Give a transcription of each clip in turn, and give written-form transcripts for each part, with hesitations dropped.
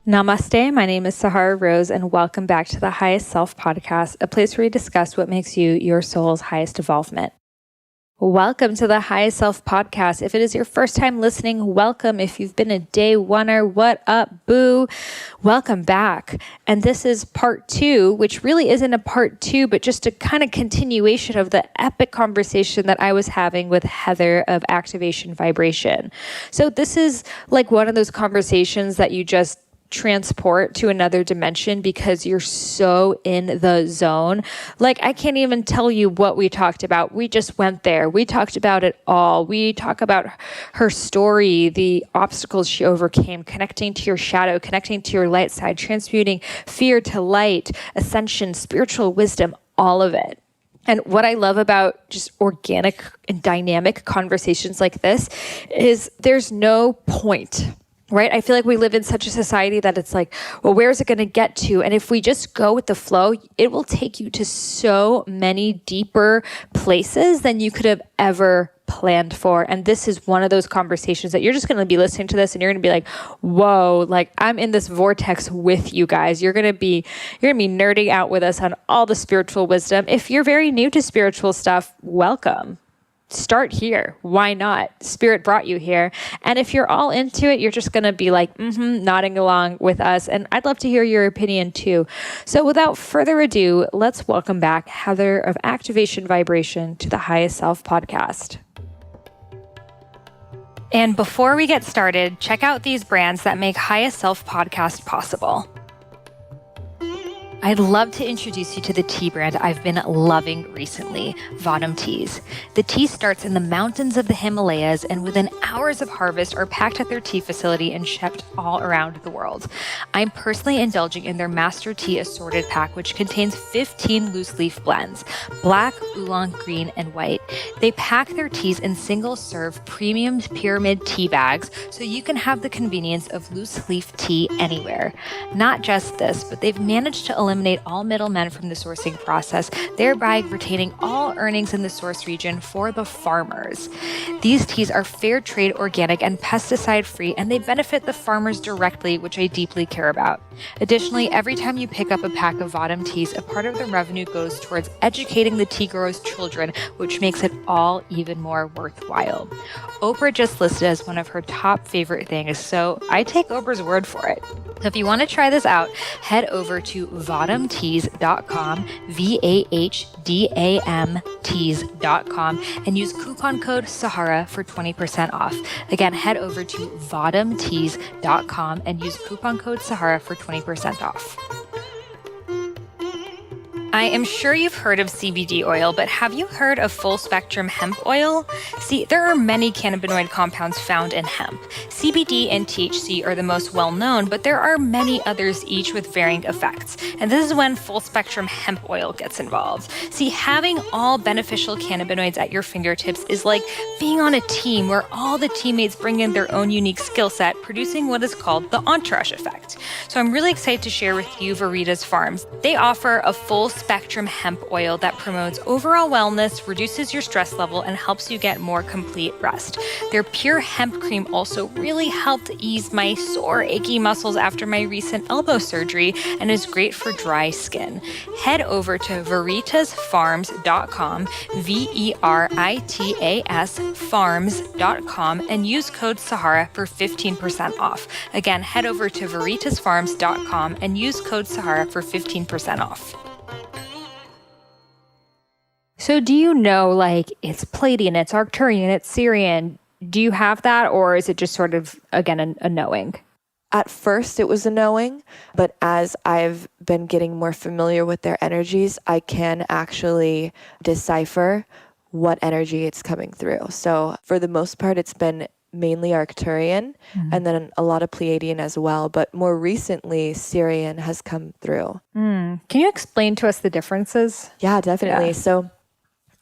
Namaste, my name is Sahara Rose, and welcome back to the Highest Self podcast, a place where we discuss what makes you your soul's highest evolvement. Welcome to the Highest Self podcast. If it is your first time listening, welcome. If you've been a day oneer, what up, boo? Welcome back. And this is part 2, which really isn't a part 2, but just a kind of continuation of the epic conversation that I was having with Heather of Activation Vibration. So this is like one of those conversations that you just transport to another dimension because you're so in the zone. Like, I can't even tell you what we talked about. We just went there. We talked about it all. We talk about her story, the obstacles she overcame, connecting to your shadow, connecting to your light side, transmuting fear to light, ascension, spiritual wisdom, all of it. And what I love about just organic and dynamic conversations like this is there's no point. Right? I feel like we live in such a society that it's like, well, where is it going to get to? And if we just go with the flow, it will take you to so many deeper places than you could have ever planned for. And this is one of those conversations that you're just going to be listening to this and you're going to be like, whoa, like I'm in this vortex with you guys. You're going to be nerding out with us on all the spiritual wisdom. If you're very new to spiritual stuff, welcome. Start here. Why not? Spirit brought you here. And if you're all into it, you're just going to be like, nodding along with us. And I'd love to hear your opinion too. So without further ado, let's welcome back Heather of Activation Vibration to the Highest Self podcast. And before we get started, check out these brands that make Highest Self podcast possible. I'd love to introduce you to the tea brand I've been loving recently, Vadam Teas. The tea starts in the mountains of the Himalayas and within hours of harvest are packed at their tea facility and shipped all around the world. I'm personally indulging in their Master Tea Assorted Pack, which contains 15 loose leaf blends, black, oolong, green, and white. They pack their teas in single-serve premium pyramid tea bags so you can have the convenience of loose leaf tea anywhere. Not just this, but they've managed to eliminate all middlemen from the sourcing process, thereby retaining all earnings in the source region for the farmers. These teas are fair trade, organic, and pesticide-free, and they benefit the farmers directly, which I deeply care about. Additionally, every time you pick up a pack of Vadam teas, a part of the revenue goes towards educating the tea growers' children, which makes it all even more worthwhile. Oprah just listed as one of her top favorite things, so I take Oprah's word for it. So if you want to try this out, head over to vadamteas.com, VAHDAM teas.com, and use coupon code Sahara for 20% off. Again, head over to vadamteas.com and use coupon code Sahara for 20% off. I am sure you've heard of CBD oil, but have you heard of full spectrum hemp oil? See, there are many cannabinoid compounds found in hemp. CBD and THC are the most well known, but there are many others, each with varying effects. And this is when full spectrum hemp oil gets involved. See, having all beneficial cannabinoids at your fingertips is like being on a team where all the teammates bring in their own unique skill set, producing what is called the entourage effect. So I'm really excited to share with you Verita's Farms. They offer a full spectrum hemp oil that promotes overall wellness, reduces your stress level, and helps you get more complete rest. Their pure hemp cream also really helped ease my sore, achy muscles after my recent elbow surgery and is great for dry skin. Head over to veritasfarms.com, VERITAS farms.com, and use code Sahara for 15% off. Again, head over to veritasfarms.com and use code Sahara for 15% off. So do you know, like, it's Pleiadian, it's Arcturian, it's Sirian? Do you have that, or is it just sort of, again, a knowing? At first, it was a knowing, but as I've been getting more familiar with their energies, I can actually decipher what energy it's coming through. So for the most part, it's been mainly Arcturian, and then a lot of Pleiadian as well. But more recently, Sirian has come through. Can you explain to us the differences? Yeah, definitely. Yeah. So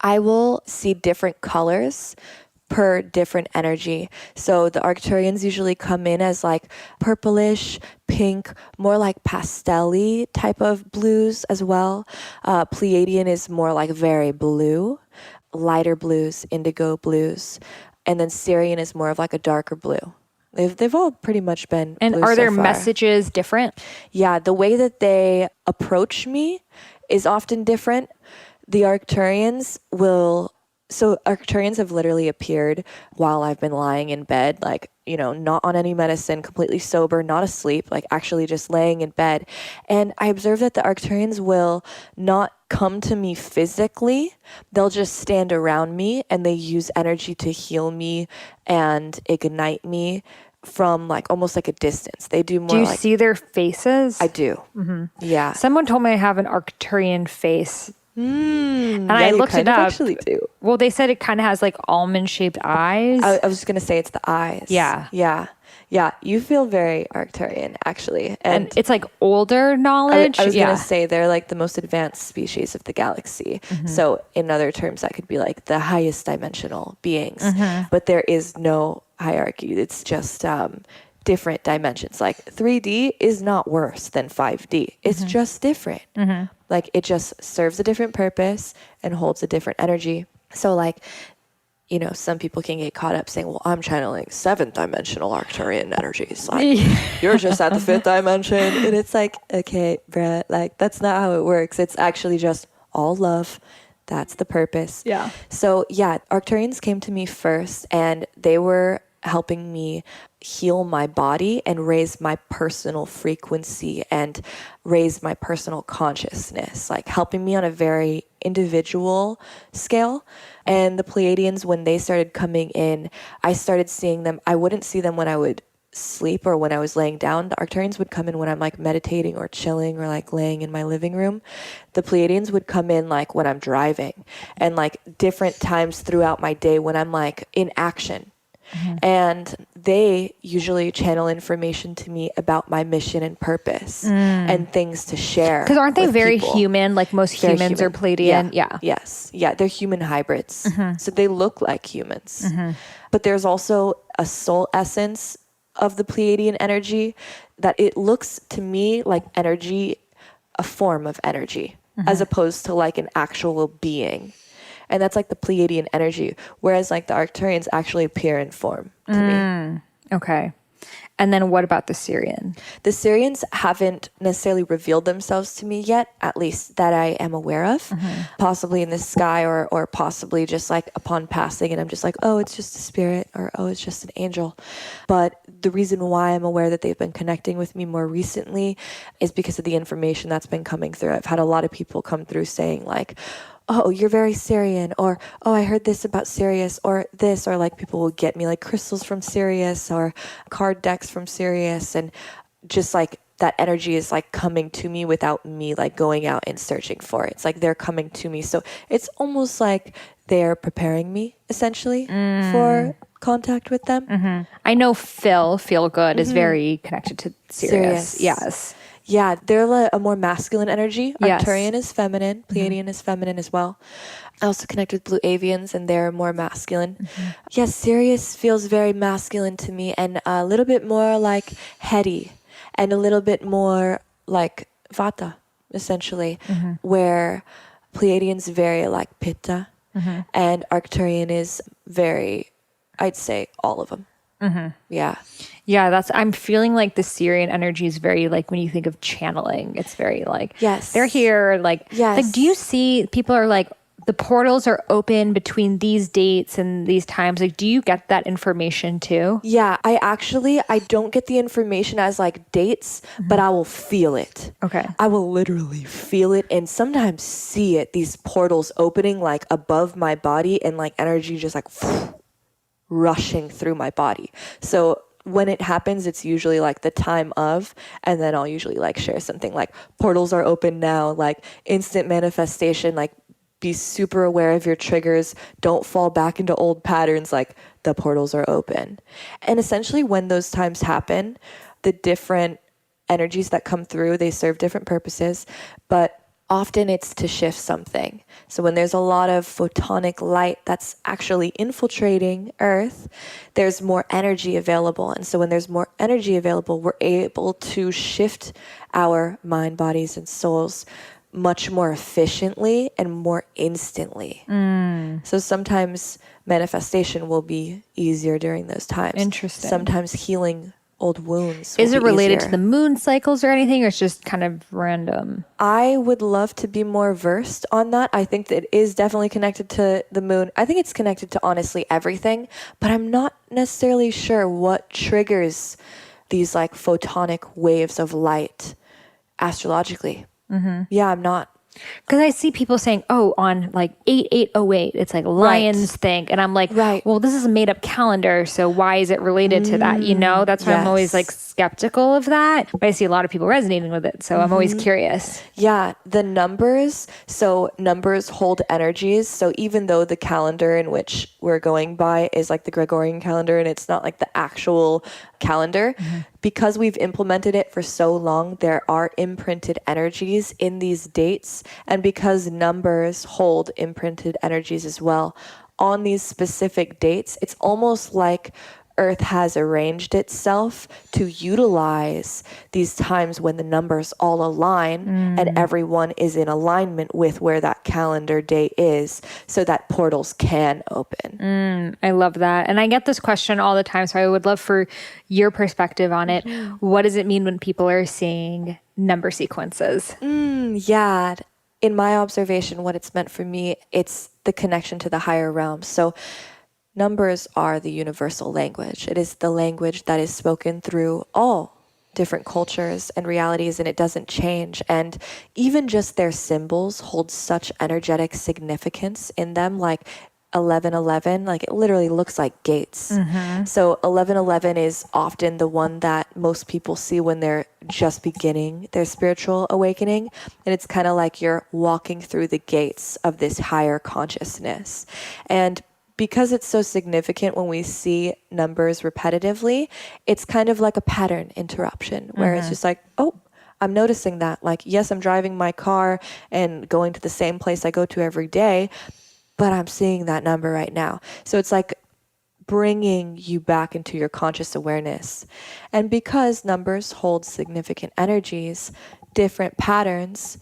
I will see different colors per different energy. So the Arcturians usually come in as like purplish, pink, more like pastel-y type of blues as well. Pleiadian is more like very blue, lighter blues, indigo blues. And then Sirian is more of like a darker blue. They've all pretty much been And blue are so their far. messages different? Yeah, the way that they approach me is often different. The Arcturians Arcturians have literally appeared while I've been lying in bed, like, not on any medicine, completely sober, not asleep, like actually just laying in bed. And I observe that the Arcturians will not come to me physically. They'll just stand around me and they use energy to heal me and ignite me from like almost like a distance. They do more. Do you see their faces? I do. Mm-hmm. Yeah. Someone told me I have an Arcturian face. And yeah, I you looked kind it of up. actually do. Well, they said it kind of has like almond-shaped eyes. I was just going to say it's the eyes. Yeah. Yeah. Yeah. You feel very Arcturian, actually. And it's like older knowledge. I was going to say they're like the most advanced species of the galaxy. Mm-hmm. So in other terms, that could be like the highest dimensional beings. Mm-hmm. But there is no hierarchy. It's just different dimensions. Like 3D is not worse than 5D. It's just different. Mm-hmm. Like it just serves a different purpose and holds a different energy. So like, some people can get caught up saying, well, I'm channeling 7th dimensional Arcturian energies. Like, you're just at the 5th dimension. And it's like, okay, bruh, like that's not how it works. It's actually just all love. That's the purpose. Yeah. So yeah, Arcturians came to me first and they were helping me heal my body and raise my personal frequency and raise my personal consciousness, like helping me on a very individual scale. And the Pleiadians, when they started coming in, I started seeing them. I wouldn't see them when I would sleep or when I was laying down. The Arcturians would come in when I'm like meditating or chilling or like laying in my living room. The Pleiadians would come in like when I'm driving and like different times throughout my day when I'm like in action. Mm-hmm. And they usually channel information to me about my mission and purpose and things to share. Because aren't they very people. Human? Like most humans are Pleiadian. Yeah. Yes. Yeah. They're human hybrids. Mm-hmm. So they look like humans. Mm-hmm. But there's also a soul essence of the Pleiadian energy that it looks to me like energy, a form of energy, as opposed to like an actual being. And that's like the Pleiadian energy, whereas like the Arcturians actually appear in form to me. Okay. And then what about the Syrian? The Syrians haven't necessarily revealed themselves to me yet, at least that I am aware of. Possibly in the sky or possibly just like upon passing and I'm just like, oh, it's just a spirit or oh, it's just an angel. But the reason why I'm aware that they've been connecting with me more recently is because of the information that's been coming through. I've had a lot of people come through saying like, oh, you're very Syrian, or, oh, I heard this about Sirius, or this, or like people will get me like crystals from Sirius or card decks from Sirius. And just like that energy is like coming to me without me like going out and searching for it. It's like they're coming to me. So it's almost like they're preparing me essentially for contact with them. I know Phil, Feel Good, is very connected to Sirius. Yes. Yeah, they're a more masculine energy. Yes. Arcturian is feminine. Pleiadian is feminine as well. I also connect with Blue Avians, and they're more masculine. Yes, Sirius feels very masculine to me, and a little bit more like heady, and a little bit more like Vata, essentially, where Pleiadian's very like Pitta, and Arcturian is very, I'd say, all of them. Yeah. Yeah, I'm feeling like the Syrian energy is very like when you think of channeling, it's very like, yes, they're here. Like, like, do you see people are like, the portals are open between these dates and these times? Like, do you get that information too? Yeah, I don't get the information as like dates, but I will feel it. Okay. I will literally feel it and sometimes see it, these portals opening like above my body and like energy just like rushing through my body. So when it happens, it's usually like the time of, and then I'll usually like share something like portals are open now, like instant manifestation, like be super aware of your triggers. Don't fall back into old patterns, like the portals are open. And essentially when those times happen, the different energies that come through, they serve different purposes, but often it's to shift something. So when there's a lot of photonic light that's actually infiltrating Earth, there's more energy available. And so when there's more energy available, we're able to shift our mind, bodies, and souls much more efficiently and more instantly. So sometimes manifestation will be easier during those times. Interesting. Sometimes healing old wounds Is will it be related easier. to the moon cycles or anything, or it's just kind of random? I would love to be more versed on that. I think that it is definitely connected to the moon. I think it's connected to honestly everything, but I'm not necessarily sure what triggers these like photonic waves of light astrologically. Yeah, I'm not. Because I see people saying, oh, on like 8808, it's like lions think. And I'm like, Right. well, this is a made up calendar. So why is it related to that? You know, that's why I'm always like Yes. skeptical of that. But I see a lot of people resonating with it. So I'm always curious. Yeah, the numbers. So numbers hold energies. So even though the calendar in which we're going by is like the Gregorian calendar and it's not like the actual calendar, because we've implemented it for so long, there are imprinted energies in these dates. And because numbers hold imprinted energies as well on these specific dates, it's almost like Earth has arranged itself to utilize these times when the numbers all align and everyone is in alignment with where that calendar date is so that portals can open. I love that. And I get this question all the time. So I would love for your perspective on it. What does it mean when people are seeing number sequences? Yeah. In my observation, what it's meant for me, it's the connection to the higher realms. So numbers are the universal language. It is the language that is spoken through all different cultures and realities, and it doesn't change. And even just their symbols hold such energetic significance in them, like 1111, like it literally looks like gates. So 1111 is often the one that most people see when they're just beginning their spiritual awakening. And it's kind of like you're walking through the gates of this higher consciousness. And because it's so significant when we see numbers repetitively, it's kind of like a pattern interruption where it's just like, oh, I'm noticing that. Like, yes, I'm driving my car and going to the same place I go to every day, but I'm seeing that number right now. So it's like bringing you back into your conscious awareness. And because numbers hold significant energies, different patterns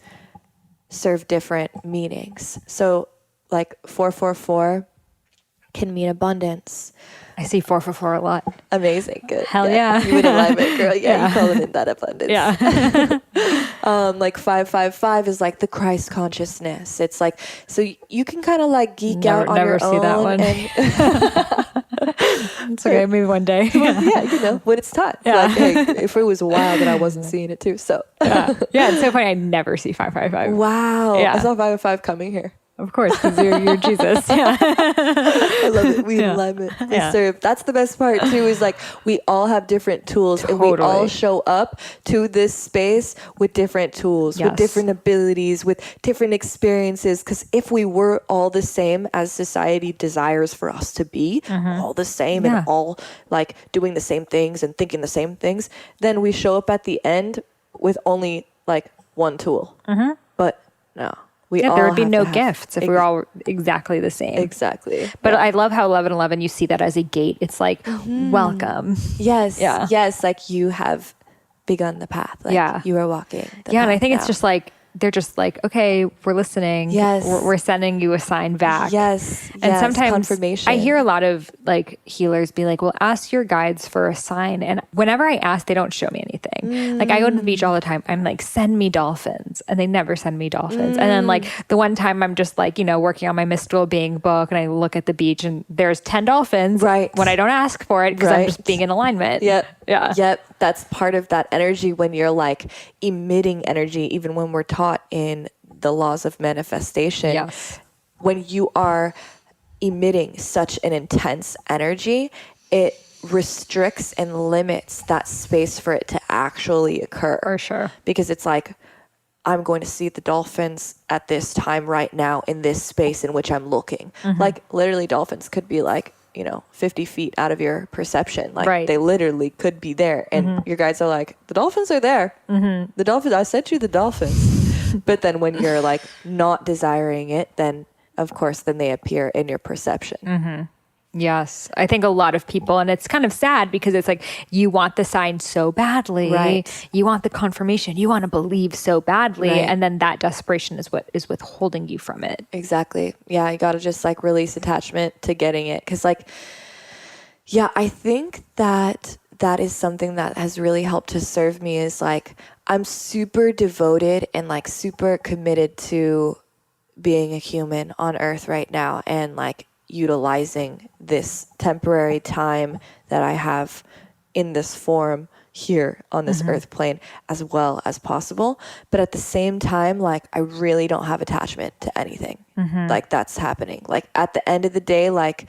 serve different meanings. So like 444 can mean abundance. I see 444 a lot. Amazing. Good. Hell yeah. You would alignment, girl. Yeah, you call it in that abundance. Yeah. Like 555 is like the Christ consciousness. It's like, so you can kind of like geek out on your own. Never see that one. It's okay, maybe one day. Yeah, you know, when it's taught. Yeah. Like, hey, if it was wild, then I wasn't seeing it too. So. Yeah, it's so funny. I never see 555. Wow. Yeah. I saw 555 coming here. Of course, because you're Jesus. Yeah. I love it. We in Yeah. alignment. We Yeah. serve. That's the best part too, is like we all have different tools and we all Totally. show up to this space with different tools, with Yes. different abilities, with different experiences. Because if we were all the same as society desires for us to be, all the same Yeah. and all like doing the same things and thinking the same things, then we show up at the end with only like one tool. But no. Yeah, there would be have no to have- gifts if we were all exactly the same. Exactly. But I love how 1111, you see that as a gate. It's like, welcome. Yes. Yeah. Yes. Like you have begun the path. Like Yeah. you are walking. The Yeah, and I path think it's now. just like, they're just like, okay, we're listening. Yes. We're sending you a sign back. Yes. And yes, sometimes confirmation. I hear a lot of like healers be like, well, ask your guides for a sign. And whenever I ask, they don't show me anything. Like I go to the beach all the time. I'm like, send me dolphins. And they never send me dolphins. And then like the one time I'm just like, you know, working on my mystical being book and I look at the beach and there's 10 dolphins. Right. When I don't ask for it because I'm Right. just being in alignment. Yep. Yeah. Yep. That's part of that energy when you're like emitting energy, even when we're taught in the laws of manifestation. Yes. When you are emitting such an intense energy, it restricts and limits that space for it to actually occur. For sure. Because it's like, I'm going to see the dolphins at this time right now in this space in which I'm looking. Like literally dolphins could be like, 50 feet out of your perception. Like Right. they literally could be there. And your guides are like, the dolphins are there. The dolphins, I sent you the dolphins. But then when you're like not desiring it, then of course, then they appear in your perception. Yes. I think a lot of people, and it's kind of sad because it's like, you want the sign so badly. Right. You want the confirmation. You want to believe so badly. Right. And then that desperation is what is withholding you from it. Exactly. Yeah. You got to just like release attachment to getting it. Cause like, yeah, I think that is something that has really helped to serve me is like, I'm super devoted and like super committed to being a human on earth right now and like utilizing this temporary time that I have in this form here on this earth plane as well as possible. But at the same time, like I really don't have attachment to anything like that's happening. Like at the end of the day, like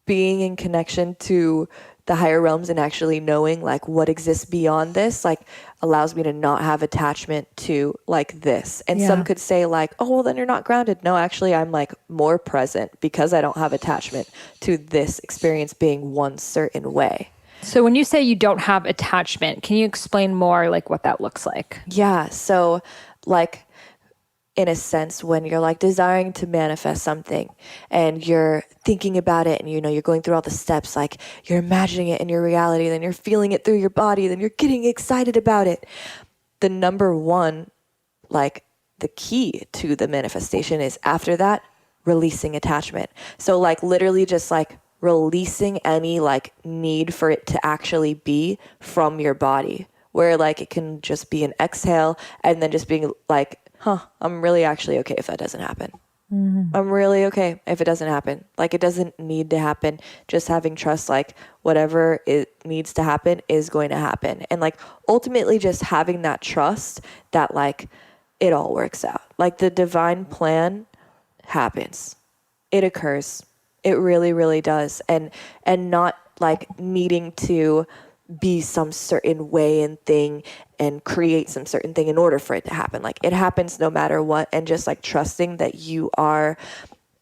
being in connection to the higher realms and actually knowing like what exists beyond this, like allows me to not have attachment to like this. And some could say like, oh, well then you're not grounded. No, actually I'm like more present because I don't have attachment to this experience being one certain way. So when you say you don't have attachment, can you explain more like what that looks like? Yeah. So like, in a sense, when you're like desiring to manifest something and you're thinking about it and, you know, you're going through all the steps, like you're imagining it in your reality, then you're feeling it through your body, then you're getting excited about it. The number one, like the key to the manifestation is after that, releasing attachment. So like literally just like releasing any like need for it to actually be from your body, where like it can just be an exhale and then just being like, I'm really actually okay if that doesn't happen. I'm really okay if it doesn't happen. Like it doesn't need to happen. Just having trust, like whatever it needs to happen is going to happen. And like ultimately just having that trust that like it all works out. Like the divine plan happens. It occurs. It really, really does. And not like needing to be some certain way and thing and create some certain thing in order for it to happen. Like it happens no matter what. And just like trusting that you are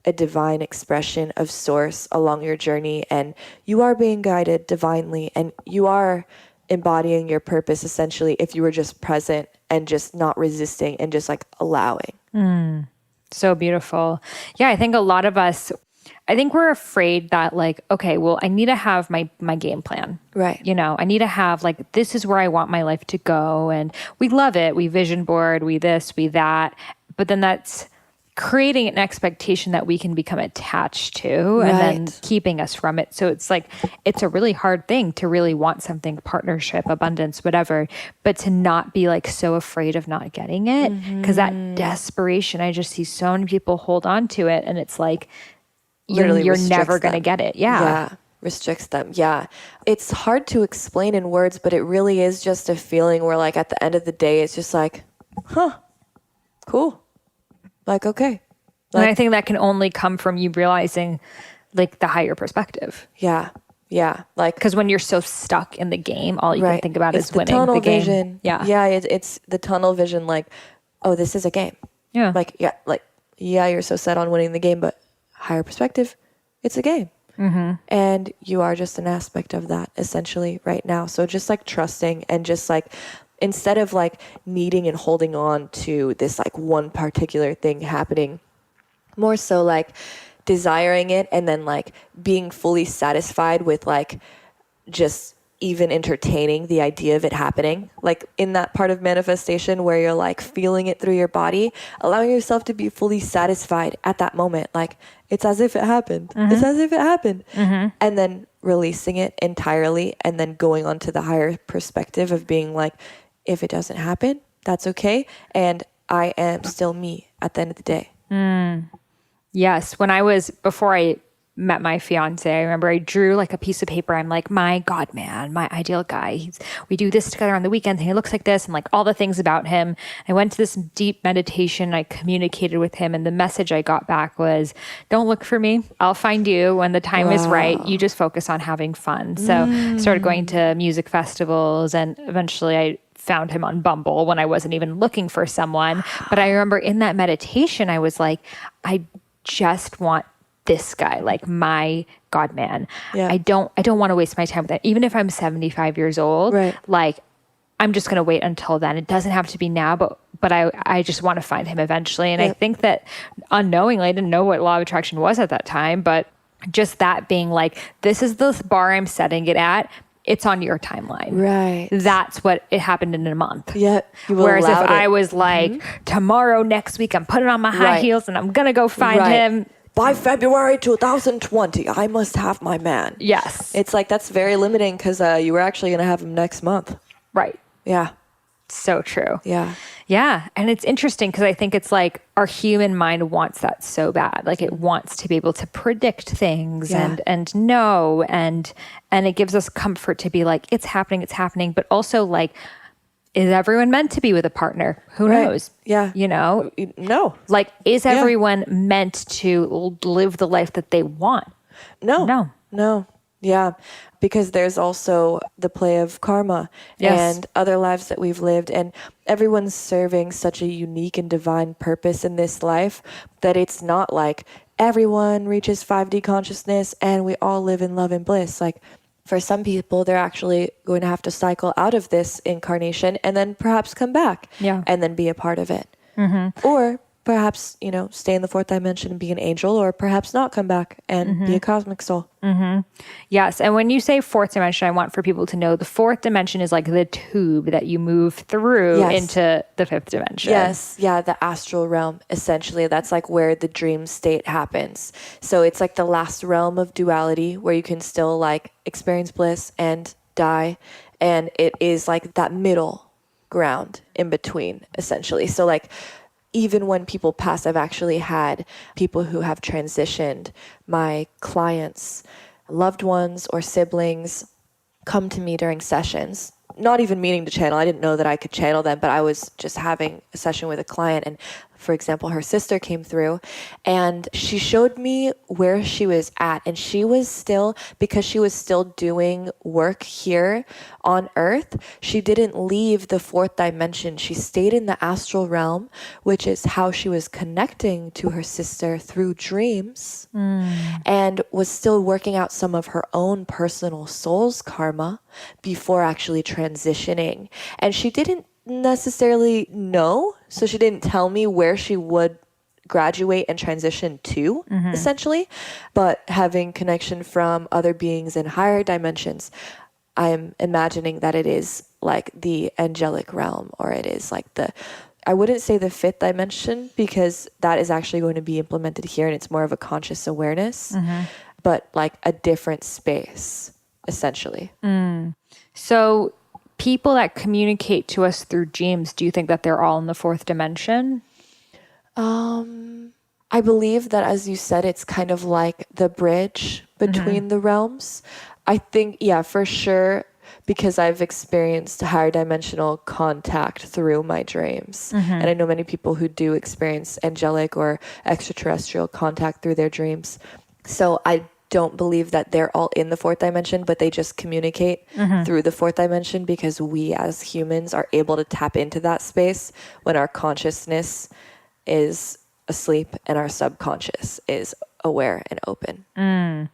a divine expression of source along your journey and you are being guided divinely and you are embodying your purpose essentially if you were just present and just not resisting and just like allowing. So beautiful. Yeah, I think a lot of us, I think we're afraid that like, okay, well, I need to have my game plan. Right. You know, I need to have like, this is where I want my life to go. And we love it. We vision board, we this, we that. But then that's creating an expectation that we can become attached to and then keeping us from it. So it's like, it's a really hard thing to really want something, partnership, abundance, whatever, but to not be like so afraid of not getting it. Because that desperation, I just see so many people hold on to it. And it's like, you're never going to get it. Yeah. Restricts them. Yeah. It's hard to explain in words, but it really is just a feeling where like at the end of the day, it's just like, cool. Like, okay. Like, and I think that can only come from you realizing like the higher perspective. Yeah. Yeah. Like, because when you're so stuck in the game, all you can think about is winning tunnel the game. Vision. Yeah. Yeah. It's the tunnel vision. Like, oh, this is a game. Yeah. Like, you're so set on winning the game, but higher perspective, it's a game. And you are just an aspect of that essentially right now. So just like trusting and just like, instead of like needing and holding on to this like one particular thing happening, more so like desiring it and then like being fully satisfied with like just even entertaining the idea of it happening, like in that part of manifestation where you're like feeling it through your body, allowing yourself to be fully satisfied at that moment. Like it's as if it happened. It's as if it happened. And then releasing it entirely and then going on to the higher perspective of being like, if it doesn't happen, that's okay. And I am still me at the end of the day. Yes. Before I met my fiance, I remember I drew like a piece of paper. I'm like, my God, man, my ideal guy. We do this together on the weekends and he looks like this and like all the things about him. I went to this deep meditation. I communicated with him and the message I got back was, don't look for me. I'll find you when the time is right. You just focus on having fun. So I started going to music festivals and eventually I found him on Bumble when I wasn't even looking for someone. But I remember in that meditation, I was like, I just want this guy, like my God man. Yeah. I don't want to waste my time with that. Even if I'm 75 years old, like I'm just going to wait until then. It doesn't have to be now, but I just want to find him eventually. And I think that unknowingly, I didn't know what law of attraction was at that time, but just that being like, this is the bar I'm setting it at. It's on your timeline. Right. That's what it happened in a month. Yeah. Whereas if I was like, tomorrow, next week, I'm putting on my high heels and I'm going to go find him. By February 2020, I must have my man. Yes. It's like, that's very limiting because you were actually going to have him next month. Right. Yeah. So true. Yeah. Yeah. And it's interesting because I think it's like our human mind wants that so bad. Like it wants to be able to predict things and know and it gives us comfort to be like, it's happening. But also like, is everyone meant to be with a partner? Who knows? Yeah. You know? No. Like, is everyone meant to live the life that they want? No. Yeah. Because there's also the play of karma and other lives that we've lived. And everyone's serving such a unique and divine purpose in this life that it's not like everyone reaches 5D consciousness and we all live in love and bliss. Like, for some people, they're actually going to have to cycle out of this incarnation and then perhaps come back and then be a part of it. Or perhaps, stay in the fourth dimension and be an angel, or perhaps not come back and be a cosmic soul. Yes. And when you say fourth dimension, I want for people to know the fourth dimension is like the tube that you move through into the fifth dimension. Yes. Yeah. The astral realm, essentially. That's like where the dream state happens. So it's like the last realm of duality where you can still like experience bliss and die. And it is like that middle ground in between, essentially. So like, even when people pass, I've actually had people who have transitioned, my clients, loved ones or siblings, come to me during sessions, not even meaning to channel. I didn't know that I could channel them, but I was just having a session with a client. And for example, her sister came through and she showed me where she was at. And she was still, because she was still doing work here on Earth, she didn't leave the fourth dimension. She stayed in the astral realm, which is how she was connecting to her sister through dreams, and was still working out some of her own personal soul's karma before actually transitioning. And she didn't necessarily know, so she didn't tell me where she would graduate and transition to, essentially. But having connection from other beings in higher dimensions, I'm imagining that it is like the angelic realm, or it is like I wouldn't say the fifth dimension, because that is actually going to be implemented here and it's more of a conscious awareness, but like a different space, essentially. So people that communicate to us through dreams, do you think that they're all in the fourth dimension? I believe that, as you said, it's kind of like the bridge between the realms. I think, yeah, for sure, because I've experienced higher dimensional contact through my dreams. And I know many people who do experience angelic or extraterrestrial contact through their dreams. So I don't believe that they're all in the fourth dimension, but they just communicate through the fourth dimension, because we as humans are able to tap into that space when our consciousness is asleep and our subconscious is aware and open.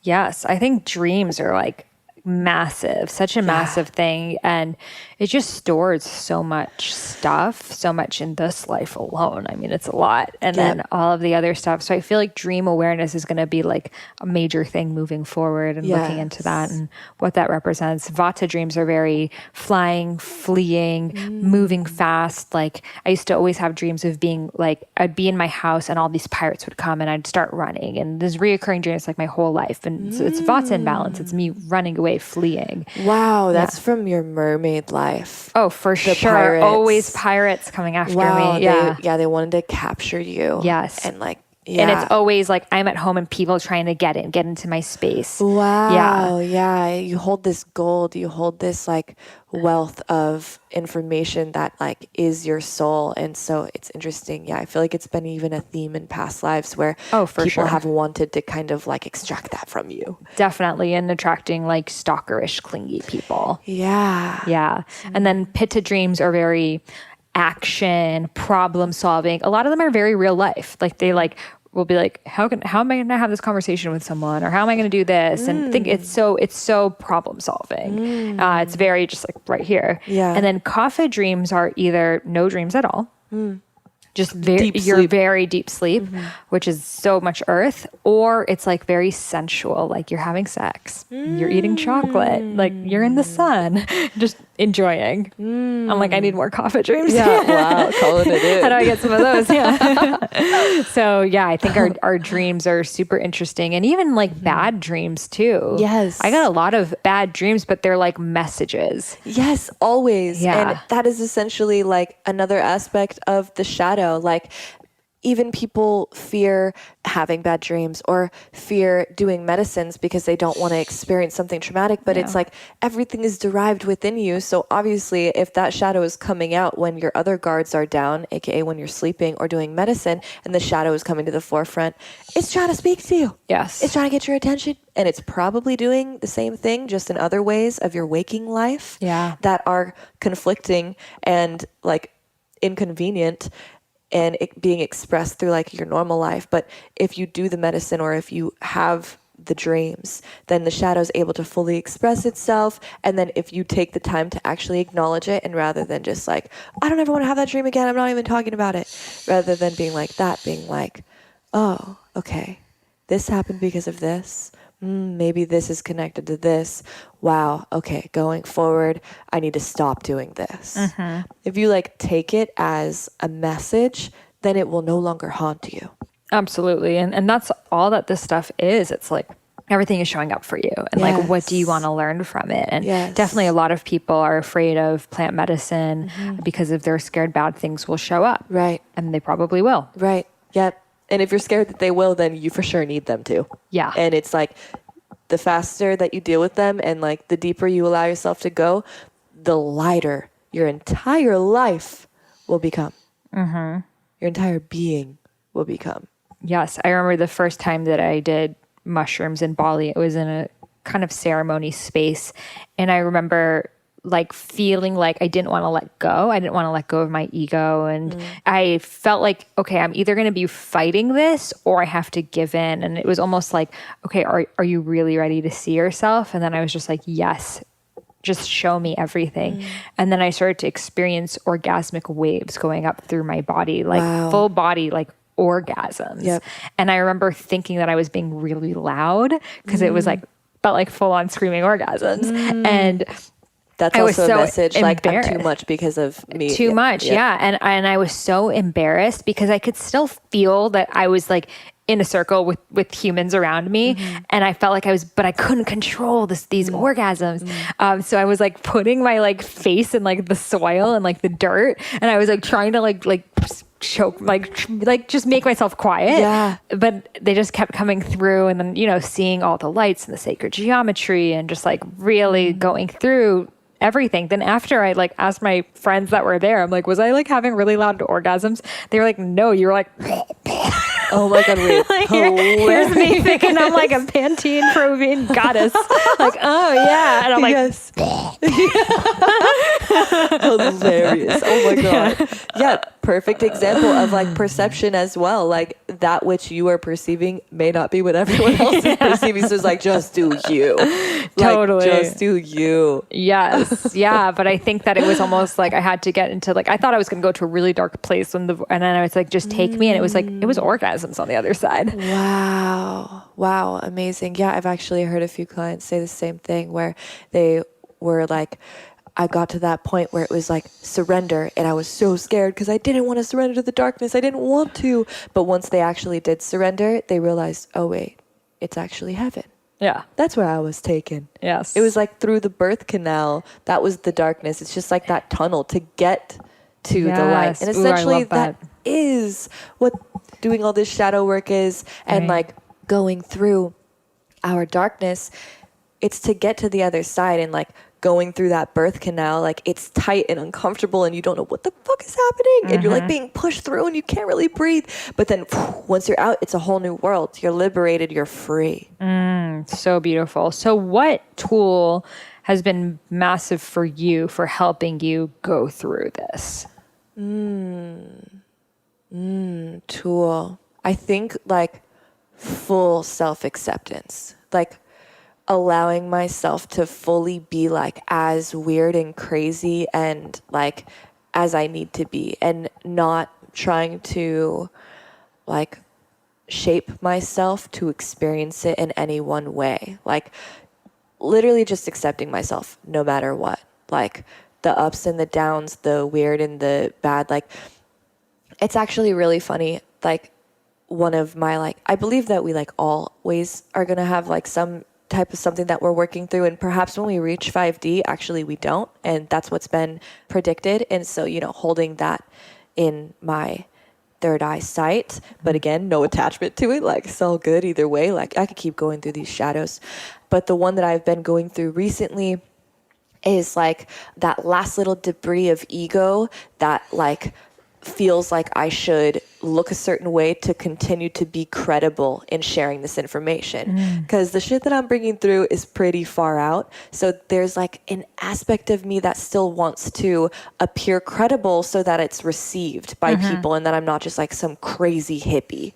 Yes. I think dreams are like massive, such a massive thing. And it just stores so much stuff, so much in this life alone. I mean, it's a lot. And then all of the other stuff. So I feel like dream awareness is going to be like a major thing moving forward, and looking into that and what that represents. Vata dreams are very flying, fleeing, moving fast. Like I used to always have dreams of being like, I'd be in my house and all these pirates would come and I'd start running. And this reoccurring dreams like my whole life. And so it's Vata imbalance. It's me running away, fleeing. Wow, that's from your mermaid life. Oh, for sure. Pirates. Always pirates coming after me. They wanted to capture you. Yes. And like, and it's always like I'm at home and people trying to get into my space. Wow. Yeah. You hold this gold, you hold this like wealth of information that like is your soul. And so it's interesting. Yeah. I feel like it's been even a theme in past lives where people have wanted to kind of like extract that from you. Definitely. And attracting like stalkerish, clingy people. Yeah. Yeah. And then Pitta dreams are very action, problem solving. A lot of them are very real life. Like they like will be like, how am I going to have this conversation with someone, or how am I going to do this? And think it's so problem solving. It's very just like right here. Yeah. And then Kapha dreams are either no dreams at all, you're very deep sleep, which is so much earth, or it's like very sensual, like you're having sex, you're eating chocolate, like you're in the sun, just enjoying. I'm like, I need more coffee dreams. Yeah, wow, calling it in. How do I get some of those? Yeah. So yeah, I think our dreams are super interesting, and even like bad dreams too. Yes. I got a lot of bad dreams, but they're like messages. Yes, always. Yeah. And that is essentially like another aspect of the shadow. Like even people fear having bad dreams or fear doing medicines because they don't want to experience something traumatic. But it's like everything is derived within you. So obviously, if that shadow is coming out when your other guards are down, aka when you're sleeping or doing medicine, and the shadow is coming to the forefront, it's trying to speak to you. Yes. It's trying to get your attention. And it's probably doing the same thing, just in other ways of your waking life that are conflicting and like inconvenient, and it being expressed through like your normal life. But if you do the medicine or if you have the dreams, then the shadow is able to fully express itself. And then if you take the time to actually acknowledge it, and rather than just like, I don't ever want to have that dream again, I'm not even talking about it, rather than being like that, being like, oh, okay, this happened because of this. Maybe this is connected to this. Wow. Okay. Going forward, I need to stop doing this. If you like take it as a message, then it will no longer haunt you. Absolutely. And that's all that this stuff is. It's like everything is showing up for you. And like, what do you want to learn from it? And definitely a lot of people are afraid of plant medicine because if they're scared bad things will show up. Right. And they probably will. Right. Yep. And if you're scared that they will, then you for sure need them to. Yeah. And it's like the faster that you deal with them and like the deeper you allow yourself to go, the lighter your entire life will become. Your entire being will become. Yes. I remember the first time that I did mushrooms in Bali, it was in a kind of ceremony space. And I remember like feeling like I didn't want to let go. I didn't want to let go of my ego. And I felt like, okay, I'm either going to be fighting this or I have to give in. And it was almost like, okay, are you really ready to see yourself? And then I was just like, yes, just show me everything. And then I started to experience orgasmic waves going up through my body, like full body, like orgasms. And I remember thinking that I was being really loud because it was like, felt like full on screaming orgasms. And that's also a message like I'm too much because of me. Too much, yeah. And I was so embarrassed because I could still feel that I was like in a circle with humans around me. And I felt like but I couldn't control these orgasms. So I was like putting my like face in like the soil and like the dirt. And I was like trying to like choke, like just make myself quiet. But they just kept coming through. And then, seeing all the lights and the sacred geometry and just like really going through everything. Then after I like asked my friends that were there, I'm like, was I like having really loud orgasms? They were like, no, you were like, oh my God, wait. Like, here's me thinking I'm like a Pantene Provian goddess. Like, oh yeah. And I'm like, hilarious. Oh my God. Yeah. Perfect example of like perception as well. Like that which you are perceiving may not be what everyone else is perceiving. So it's like, just do you. Totally. Like, just do you. Yes. Yeah. But I think that it was almost like I had to get into like, I thought I was going to go to a really dark place and then I was like, just take me. And it was like, it was orgasms on the other side. Wow. Wow. Amazing. Yeah. I've actually heard a few clients say the same thing where they were like, I got to that point where it was like surrender. And I was so scared because I didn't want to surrender to the darkness. I didn't want to. But once they actually did surrender, they realized, oh, wait, it's actually heaven. Yeah. That's where I was taken. Yes. It was like through the birth canal. That was the darkness. It's just like that tunnel to get to the light. And essentially that is what doing all this shadow work is. And like going through our darkness, it's to get to the other side. And like going through that birth canal, like it's tight and uncomfortable and you don't know what the fuck is happening. And you're like being pushed through and you can't really breathe. But then once you're out, it's a whole new world. You're liberated. You're free. So beautiful. So what tool has been massive for you for helping you go through this? Tool. I think like full self-acceptance. Like allowing myself to fully be like as weird and crazy and like as I need to be, and not trying to like shape myself to experience it in any one way. Like literally just accepting myself no matter what. Like the ups and the downs, the weird and the bad. Like it's actually really funny. Like one of my like, I believe that we like always are going to have like some type of something that we're working through. And perhaps when we reach 5D, actually we don't. And that's what's been predicted. And so, you know, holding that in my third eye sight, but again, no attachment to it. Like it's all good either way. Like I could keep going through these shadows. But the one that I've been going through recently is like that last little debris of ego that like feels like I should look a certain way to continue to be credible in sharing this information. Because the shit that I'm bringing through is pretty far out. So there's like an aspect of me that still wants to appear credible so that it's received by people and that I'm not just like some crazy hippie.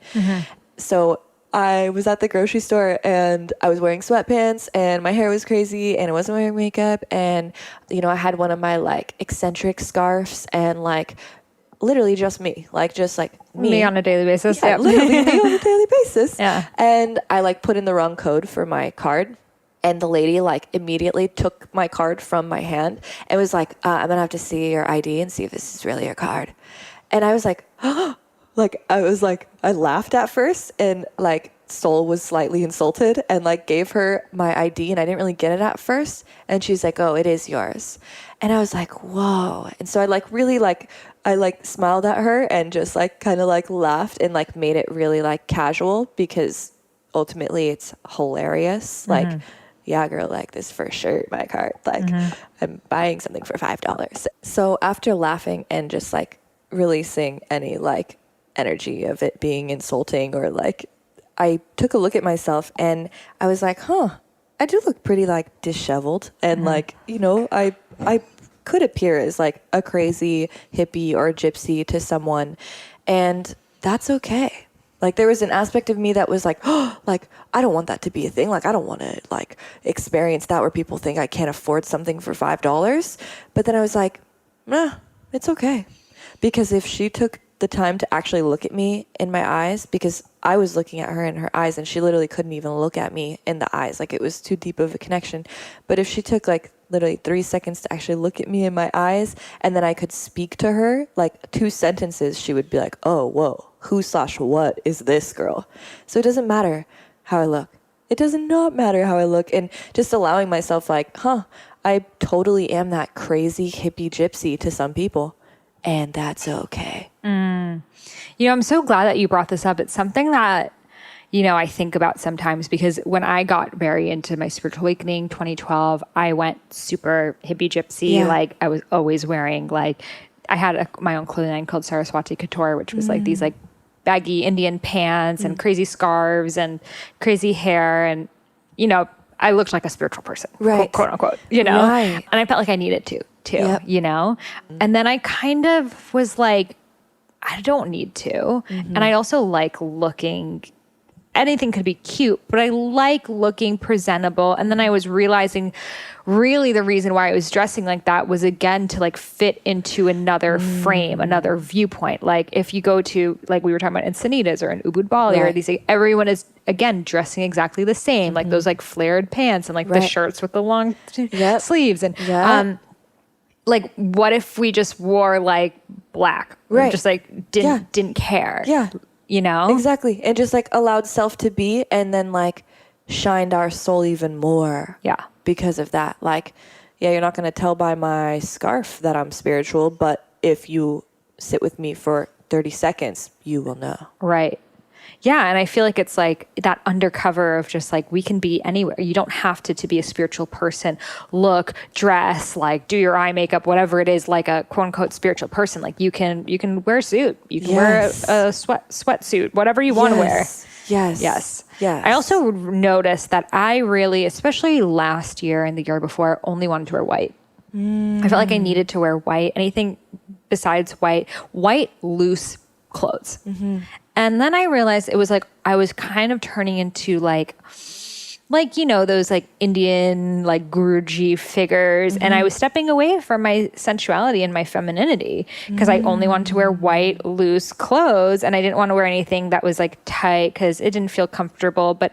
So I was at the grocery store and I was wearing sweatpants and my hair was crazy and I wasn't wearing makeup. And, you know, I had one of my like eccentric scarves and like literally just me me on a daily basis. Yeah, literally me on a daily basis. Yeah. And I like put in the wrong code for my card. And the lady like immediately took my card from my hand and was like, I'm gonna have to see your ID and see if this is really your card. And I was like, I laughed at first and like soul was slightly insulted and like gave her my ID and I didn't really get it at first. And she's like, oh, it is yours. And I was like, whoa. And so I like really like, I like smiled at her and just like kind of like laughed and like made it really like casual because ultimately it's hilarious. Like, yeah, girl, like this for sure, my card. Like I'm buying something for $5. So after laughing and just like releasing any like energy of it being insulting or like, I took a look at myself and I was like, I do look pretty like disheveled and like, you know, I could appear as like a crazy hippie or a gypsy to someone and that's okay. Like there was an aspect of me that was like, like I don't want that to be a thing. Like I don't want to like experience that where people think I can't afford something for $5. But then I was like, nah, it's okay. Because if she took the time to actually look at me in my eyes, because I was looking at her in her eyes and she literally couldn't even look at me in the eyes. Like it was too deep of a connection. But if she took like literally 3 seconds to actually look at me in my eyes and then I could speak to her, like 2 sentences, she would be like, oh, whoa, who/what is this girl? So it doesn't matter how I look. It does not matter how I look. And just allowing myself like, I totally am that crazy hippie gypsy to some people. And that's okay. You know, I'm so glad that you brought this up. It's something that, you know, I think about sometimes because when I got very into my spiritual awakening, 2012, I went super hippie gypsy. Yeah. Like I was always wearing like, I had my own clothing line called Saraswati Couture, which was like these like baggy Indian pants and crazy scarves and crazy hair. And, you know, I looked like a spiritual person, right. quote unquote, you know, right. And I felt like I needed to too, you know, and then I kind of was like, I don't need to. And I also like looking, anything could be cute, but I like looking presentable. And then I was realizing really the reason why I was dressing like that was again to like fit into another frame, another viewpoint. Like if you go to, like we were talking about Encinitas or in Ubud Bali or these, everyone is again dressing exactly the same, like those like flared pants and like the shirts with the long sleeves and like what if we just wore like black, or just like didn't care, you know, exactly, and just like allowed self to be, and then like shined our soul even more, because of that. Like, you're not going to tell by my scarf that I'm spiritual, but if you sit with me for 30 seconds, you will know. Right. Yeah. And I feel like it's like that undercover of just like, we can be anywhere. You don't have to be a spiritual person, look, dress, like do your eye makeup, whatever it is, like a quote unquote spiritual person. Like you can wear a suit, you can wear a sweatsuit, whatever you want to wear. Yes. I also noticed that I really, especially last year and the year before, only wanted to wear white. I felt like I needed to wear white, anything besides white, loose clothes. And then I realized it was like, I was kind of turning into like like, those like Indian, like Guruji figures. And I was stepping away from my sensuality and my femininity because I only wanted to wear white, loose clothes. And I didn't want to wear anything that was like tight because it didn't feel comfortable. But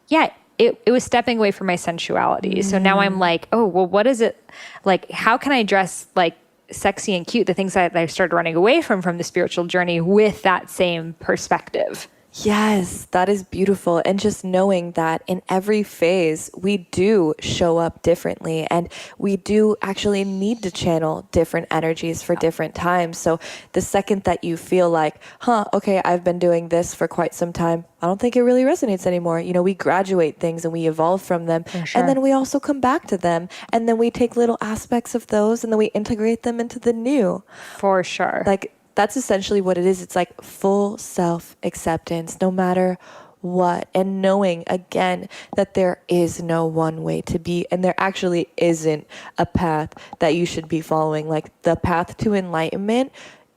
yeah, it was stepping away from my sensuality. So now I'm like, oh, well, what is it? Like, how can I dress like sexy and cute? The things that I started running away from the spiritual journey with that same perspective. Yes, that is beautiful. And just knowing that in every phase, we do show up differently and we do actually need to channel different energies for different times. So the second that you feel like, okay, I've been doing this for quite some time, I don't think it really resonates anymore. We graduate things and we evolve from them. Sure. And then we also come back to them. And then we take little aspects of those and then we integrate them into the new. For sure. Like, that's essentially what it is. It's like full self-acceptance, no matter what. And knowing, again, that there is no one way to be. And there actually isn't a path that you should be following. Like, the path to enlightenment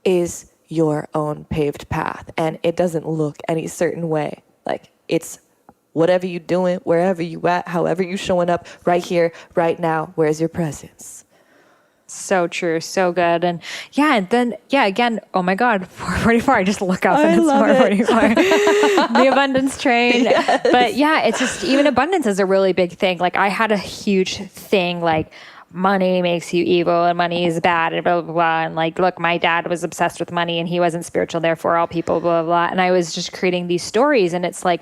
is your own paved path. And it doesn't look any certain way. Like, it's whatever you're doing, wherever you at, however you showing up, right here, right now. Where's your presence? So true. So good. And again, oh my God, 444. I just look up and it's 444. The abundance train. Yes. But yeah, it's just, even abundance is a really big thing. Like, I had a huge thing, like, money makes you evil and money is bad and blah, blah, blah. And like, look, my dad was obsessed with money and he wasn't spiritual, therefore all people, blah, blah, blah. And I was just creating these stories, and it's like,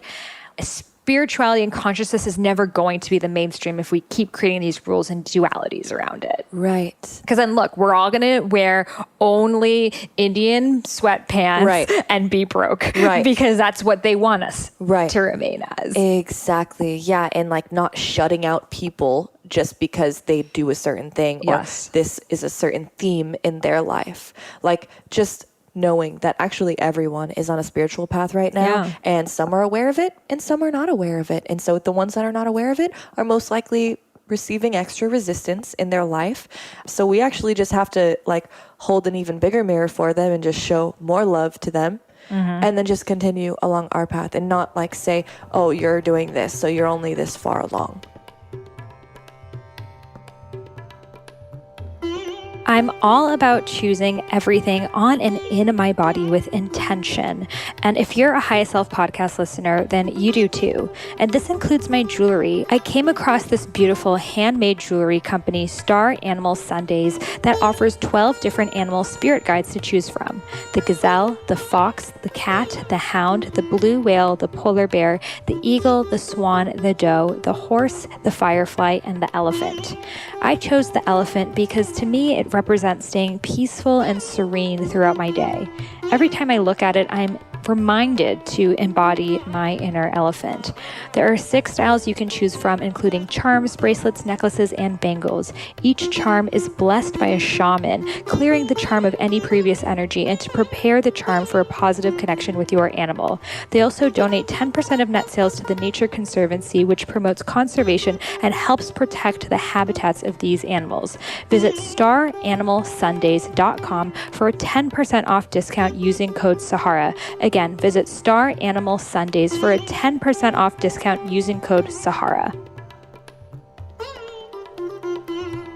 spirituality and consciousness is never going to be the mainstream if we keep creating these rules and dualities around it. Right. Because then look, we're all going to wear only Indian sweatpants and be broke. Right. Because that's what they want us to remain as. Exactly. Yeah. And like, not shutting out people just because they do a certain thing or this is a certain theme in their life. Like, just knowing that actually everyone is on a spiritual path right now, and some are aware of it and some are not aware of it. And so the ones that are not aware of it are most likely receiving extra resistance in their life. So we actually just have to like hold an even bigger mirror for them and just show more love to them. And then just continue along our path and not like say, oh, you're doing this, so you're only this far along. I'm all about choosing everything on and in my body with intention. And if you're a High Self podcast listener, then you do too. And this includes my jewelry. I came across this beautiful handmade jewelry company, Star Animal Sundays, that offers 12 different animal spirit guides to choose from. The gazelle, the fox, the cat, the hound, the blue whale, the polar bear, the eagle, the swan, the doe, the horse, the firefly, and the elephant. I chose the elephant because to me it represents staying peaceful and serene throughout my day. Every time I look at it, I'm reminded to embody my inner elephant. There are 6 styles you can choose from, including charms, bracelets, necklaces, and bangles. Each charm is blessed by a shaman, clearing the charm of any previous energy and to prepare the charm for a positive connection with your animal. They also donate 10% of net sales to the Nature Conservancy, which promotes conservation and helps protect the habitats of these animals. Visit staranimalsundays.com for a 10% off discount using code Sahara. Again, visit Star Animal Sundays for a 10% off discount using code Sahara.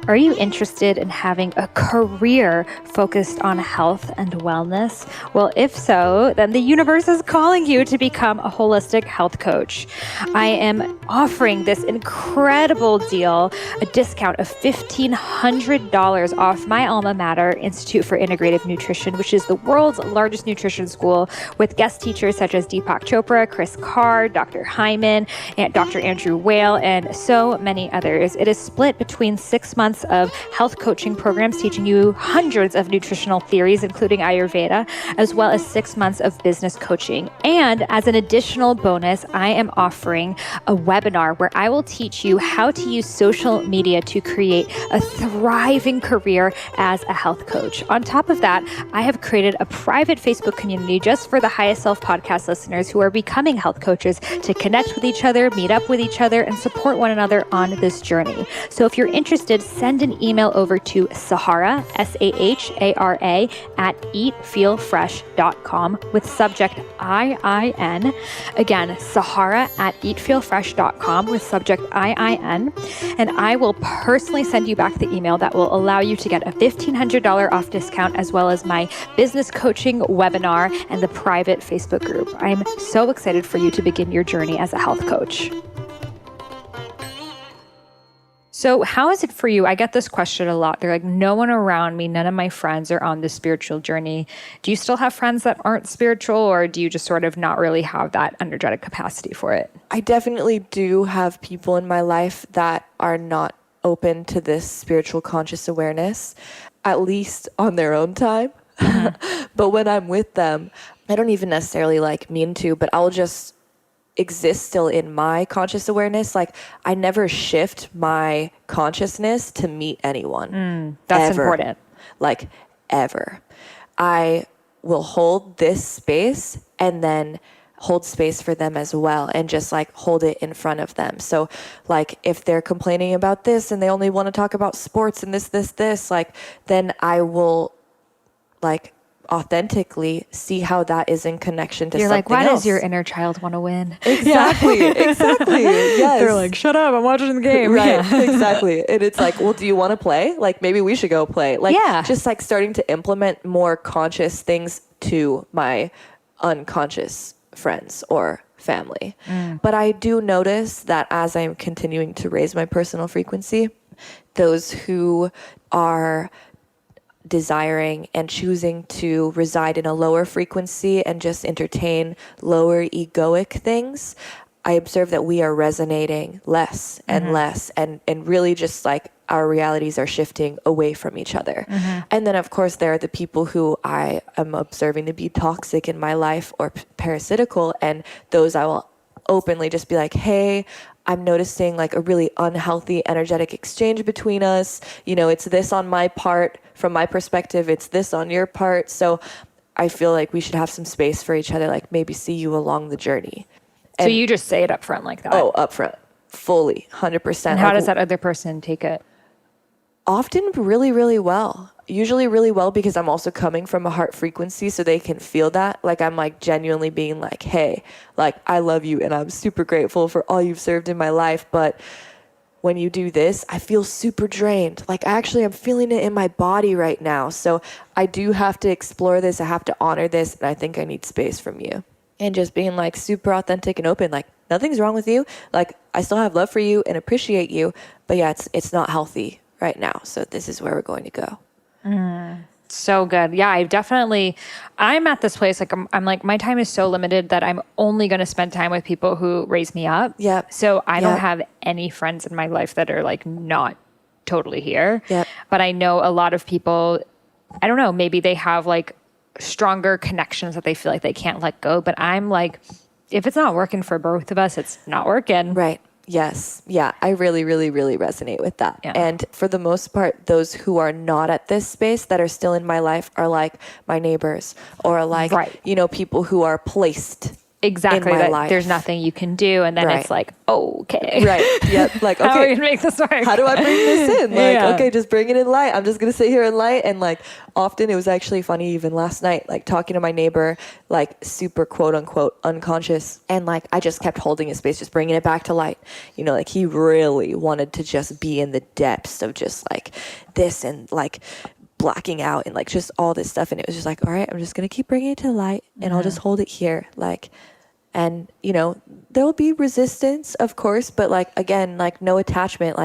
Are you interested in having a career focused on health and wellness? Well, if so, then the universe is calling you to become a holistic health coach. I am offering this incredible deal, a discount of $1,500 off my alma mater, Institute for Integrative Nutrition, which is the world's largest nutrition school with guest teachers such as Deepak Chopra, Chris Carr, Dr. Hyman, and Dr. Andrew Whale, and so many others. It is split between 6 months of health coaching programs teaching you hundreds of nutritional theories, including Ayurveda, as well as 6 months of business coaching. And as an additional bonus, I am offering a webinar where I will teach you how to use social media to create a thriving career as a health coach. On top of that, I have created a private Facebook community just for the Highest Self podcast listeners who are becoming health coaches to connect with each other, meet up with each other, and support one another on this journey. So if you're interested, send an email over to Sahara, Sahara, at eatfeelfresh.com with subject IIN. Again, Sahara at eatfeelfresh.com with subject IIN. And I will personally send you back the email that will allow you to get a $1,500 off discount, as well as my business coaching webinar and the private Facebook group. I'm so excited for you to begin your journey as a health coach. So how is it for you? I get this question a lot. They're like, no one around me, none of my friends are on the spiritual journey. Do you still have friends that aren't spiritual, or do you just sort of not really have that energetic capacity for it? I definitely do have people in my life that are not open to this spiritual conscious awareness, at least on their own time. Mm-hmm. But when I'm with them, I don't even necessarily mean to, but I'll just exist still in my conscious awareness. Like, I never shift my consciousness to meet anyone. That's ever. important. Ever. I will hold this space and then hold space for them as well, and just hold it in front of them. So if they're complaining about this and they only want to talk about sports and this, then I will authentically see how that is in connection to something else. You're like, why does your inner child want to win? Exactly. Exactly. Yes. They're like, shut up, I'm watching the game. Right. Exactly. And it's well, do you want to play? Maybe we should go play. Just starting to implement more conscious things to my unconscious friends or family. But I do notice that as I'm continuing to raise my personal frequency, those who are desiring and choosing to reside in a lower frequency and just entertain lower egoic things, I observe that we are resonating less and less, and really just our realities are shifting away from each other. And then of course there are the people who I am observing to be toxic in my life or parasitical, and those I will openly just be like, hey, I'm noticing a really unhealthy energetic exchange between us. It's this on my part, from my perspective, it's this on your part. So I feel like we should have some space for each other, maybe see you along the journey. So you just say it up front like that? Oh, up front. Fully, 100%. And how does that other person take it? Often really, really well. Usually really well, because I'm also coming from a heart frequency, so they can feel that. I'm genuinely being hey, I love you and I'm super grateful for all you've served in my life, but when you do this, I feel super drained. Actually, I'm feeling it in my body right now. So I do have to explore this. I have to honor this. And I think I need space from you. And just being super authentic and open. Nothing's wrong with you. I still have love for you and appreciate you. But yeah, it's not healthy right now. So this is where we're going to go. So good. Yeah, I'm at this place, I'm my time is so limited that I'm only going to spend time with people who raise me up. Yep. So I don't have any friends in my life that are not totally here. Yep. But I know a lot of people, I don't know, maybe they have stronger connections that they feel like they can't let go. But I'm if it's not working for both of us, it's not working. Right. Yes. Yeah. I really, really, really resonate with that. Yeah. And for the most part, those who are not at this space that are still in my life are my neighbors, or people who are placed exactly in my that life. There's nothing you can do. And then it's okay. Right. Yep. Okay. How are we gonna make this work? How do I bring this in? Okay, just bring it in light. I'm just going to sit here in light. And often it was actually funny, even last night, talking to my neighbor, super quote unquote unconscious. And I just kept holding his space, just bringing it back to light. He really wanted to just be in the depths of just this and blacking out and just all this stuff. And it was just all right, I'm just going to keep bringing it to light, and I'll just hold it here. And there'll be resistance, of course, but again, no attachment,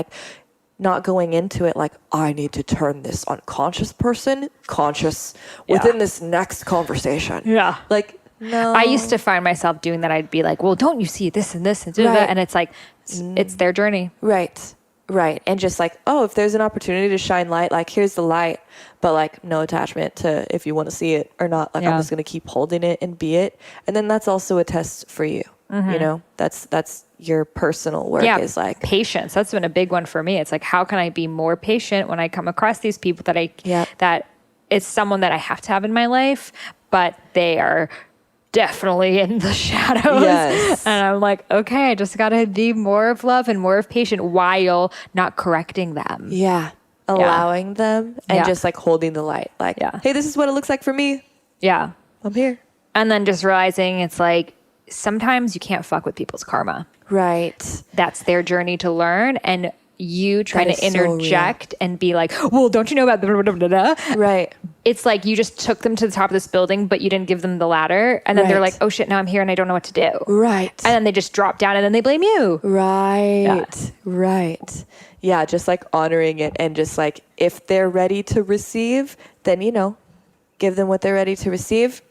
not going into it I need to turn this unconscious person conscious within this next conversation. Yeah. No. I used to find myself doing that. I'd be well, don't you see this and this and that? And it's it's their journey. Right. Right. And just if there's an opportunity to shine light, here's the light, but no attachment to if you want to see it or not. I'm just going to keep holding it and be it. And then that's also a test for you. That's your personal work is patience. That's been a big one for me. It's how can I be more patient when I come across these people that it's someone that I have to have in my life, but they are definitely in the shadows. Yes. And I'm okay, I just got to be more of love and more of patient while not correcting them. Yeah. allowing them and just like holding the light. Like, hey, this is what it looks like for me. Yeah. I'm here. And then just realizing it's like, sometimes you can't fuck with people's karma. Right. That's their journey to learn. And you trying to interject and be like, well, don't you know about the right. It's like you just took them to the top of this building, but you didn't give them the ladder. And then they're like, oh shit, now I'm here and I don't know what to do. Right. And then they just drop down and then they blame you. Right. Right. Yeah. Just like honoring it and just like, if they're ready to receive, then, you know, give them what they're ready to receive.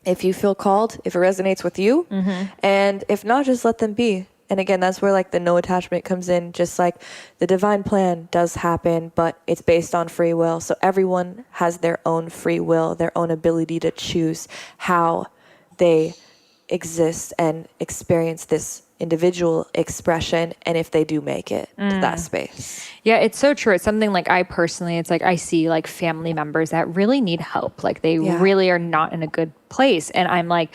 If you feel called, if it resonates with you, and if not, just let them be. And again, that's where like the no attachment comes in. Just like the divine plan does happen, but it's based on free will. So everyone has their own free will, their own ability to choose how they exist and experience this individual expression, and if they do make it to that space. Yeah, it's so true. It's something like I personally, it's like I see like family members that really need help. Like they really are not in a good place. And I'm like,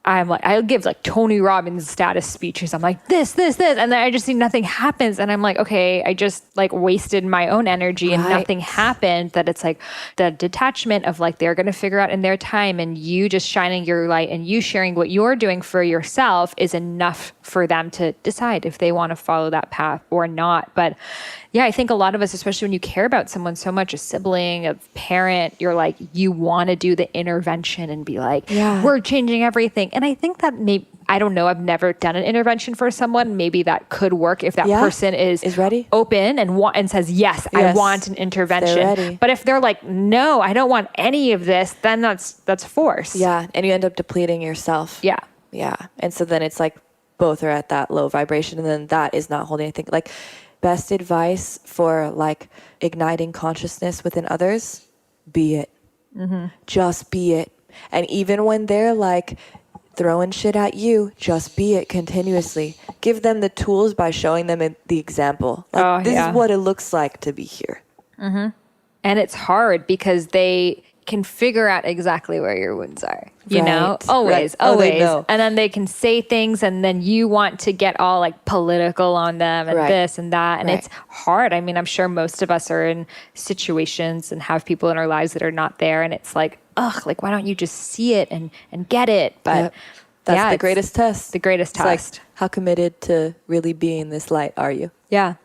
I'll give like Tony Robbins status speeches. I'm like, this. And then I just see nothing happens. And I'm like, okay, I just like wasted my own energy and nothing happened. That it's like the detachment of like, they're going to figure out in their time, and you just shining your light and you sharing what you're doing for yourself is enough for them to decide if they want to follow that path or not. But yeah, I think a lot of us, especially when you care about someone so much, a sibling, a parent, you're like, you want to do the intervention and be like, we're changing everything. And I think that maybe, I don't know, I've never done an intervention for someone. Maybe that could work if that person is ready, open and says, yes, I want an intervention. But if they're like, no, I don't want any of this, then that's force. Yeah. And you end up depleting yourself. Yeah. Yeah. And so then it's like both are at that low vibration, and then that is not holding anything. Like, best advice for like igniting consciousness within others, be it. Just be it. And even when they're like throwing shit at you, just be it continuously. Give them the tools by showing them the example. Like, this is what it looks like to be here. And it's hard because they can figure out exactly where your wounds are, you know, always. And then they can say things, and then you want to get all like political on them and this and that. And it's hard. I mean, I'm sure most of us are in situations and have people in our lives that are not there. And it's like, ugh, like, why don't you just see it and get it? But that's the greatest test. The greatest test. Like, how committed to really being this light are you? Yeah.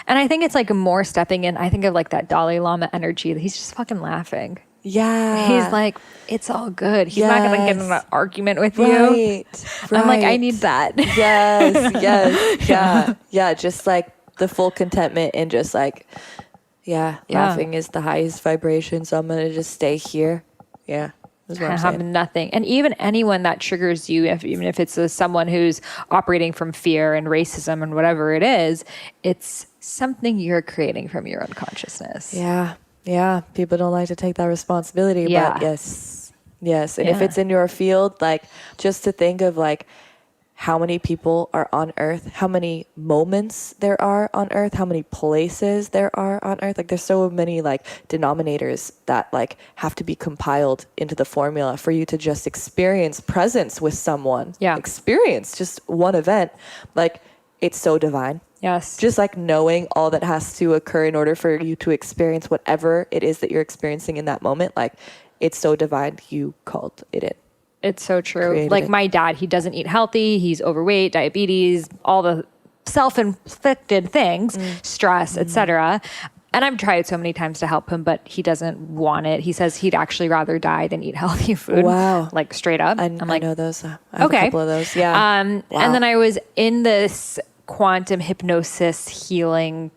And I think it's like more stepping in. I think of like that Dalai Lama energy. He's just fucking laughing. Yeah. He's like, it's all good. He's not going to get in an argument with you. I'm like, I need that. Yeah. Just like the full contentment and just like, laughing is the highest vibration. So I'm going to just stay here. Yeah. That's what I'm saying. Have nothing. And even anyone that triggers you, even if it's someone who's operating from fear and racism and whatever it is, it's something you're creating from your unconsciousness. Yeah, people don't like to take that responsibility, but yes. And if it's in your field, like, just to think of like how many people are on earth, how many moments there are on earth, how many places there are on earth. Like, there's so many like denominators that like have to be compiled into the formula for you to just experience presence with someone. Experience just one event. Like, it's so divine. Yes. Just like knowing all that has to occur in order for you to experience whatever it is that you're experiencing in that moment. Like, it's so divine. You called it in. It's so true. Like my dad, he doesn't eat healthy. He's overweight, diabetes, all the self-inflicted things, stress, etc. And I've tried so many times to help him, but he doesn't want it. He says he'd actually rather die than eat healthy food. Wow. Like straight up. I know those. I have a couple of those. Yeah. And then I was in this quantum hypnosis healing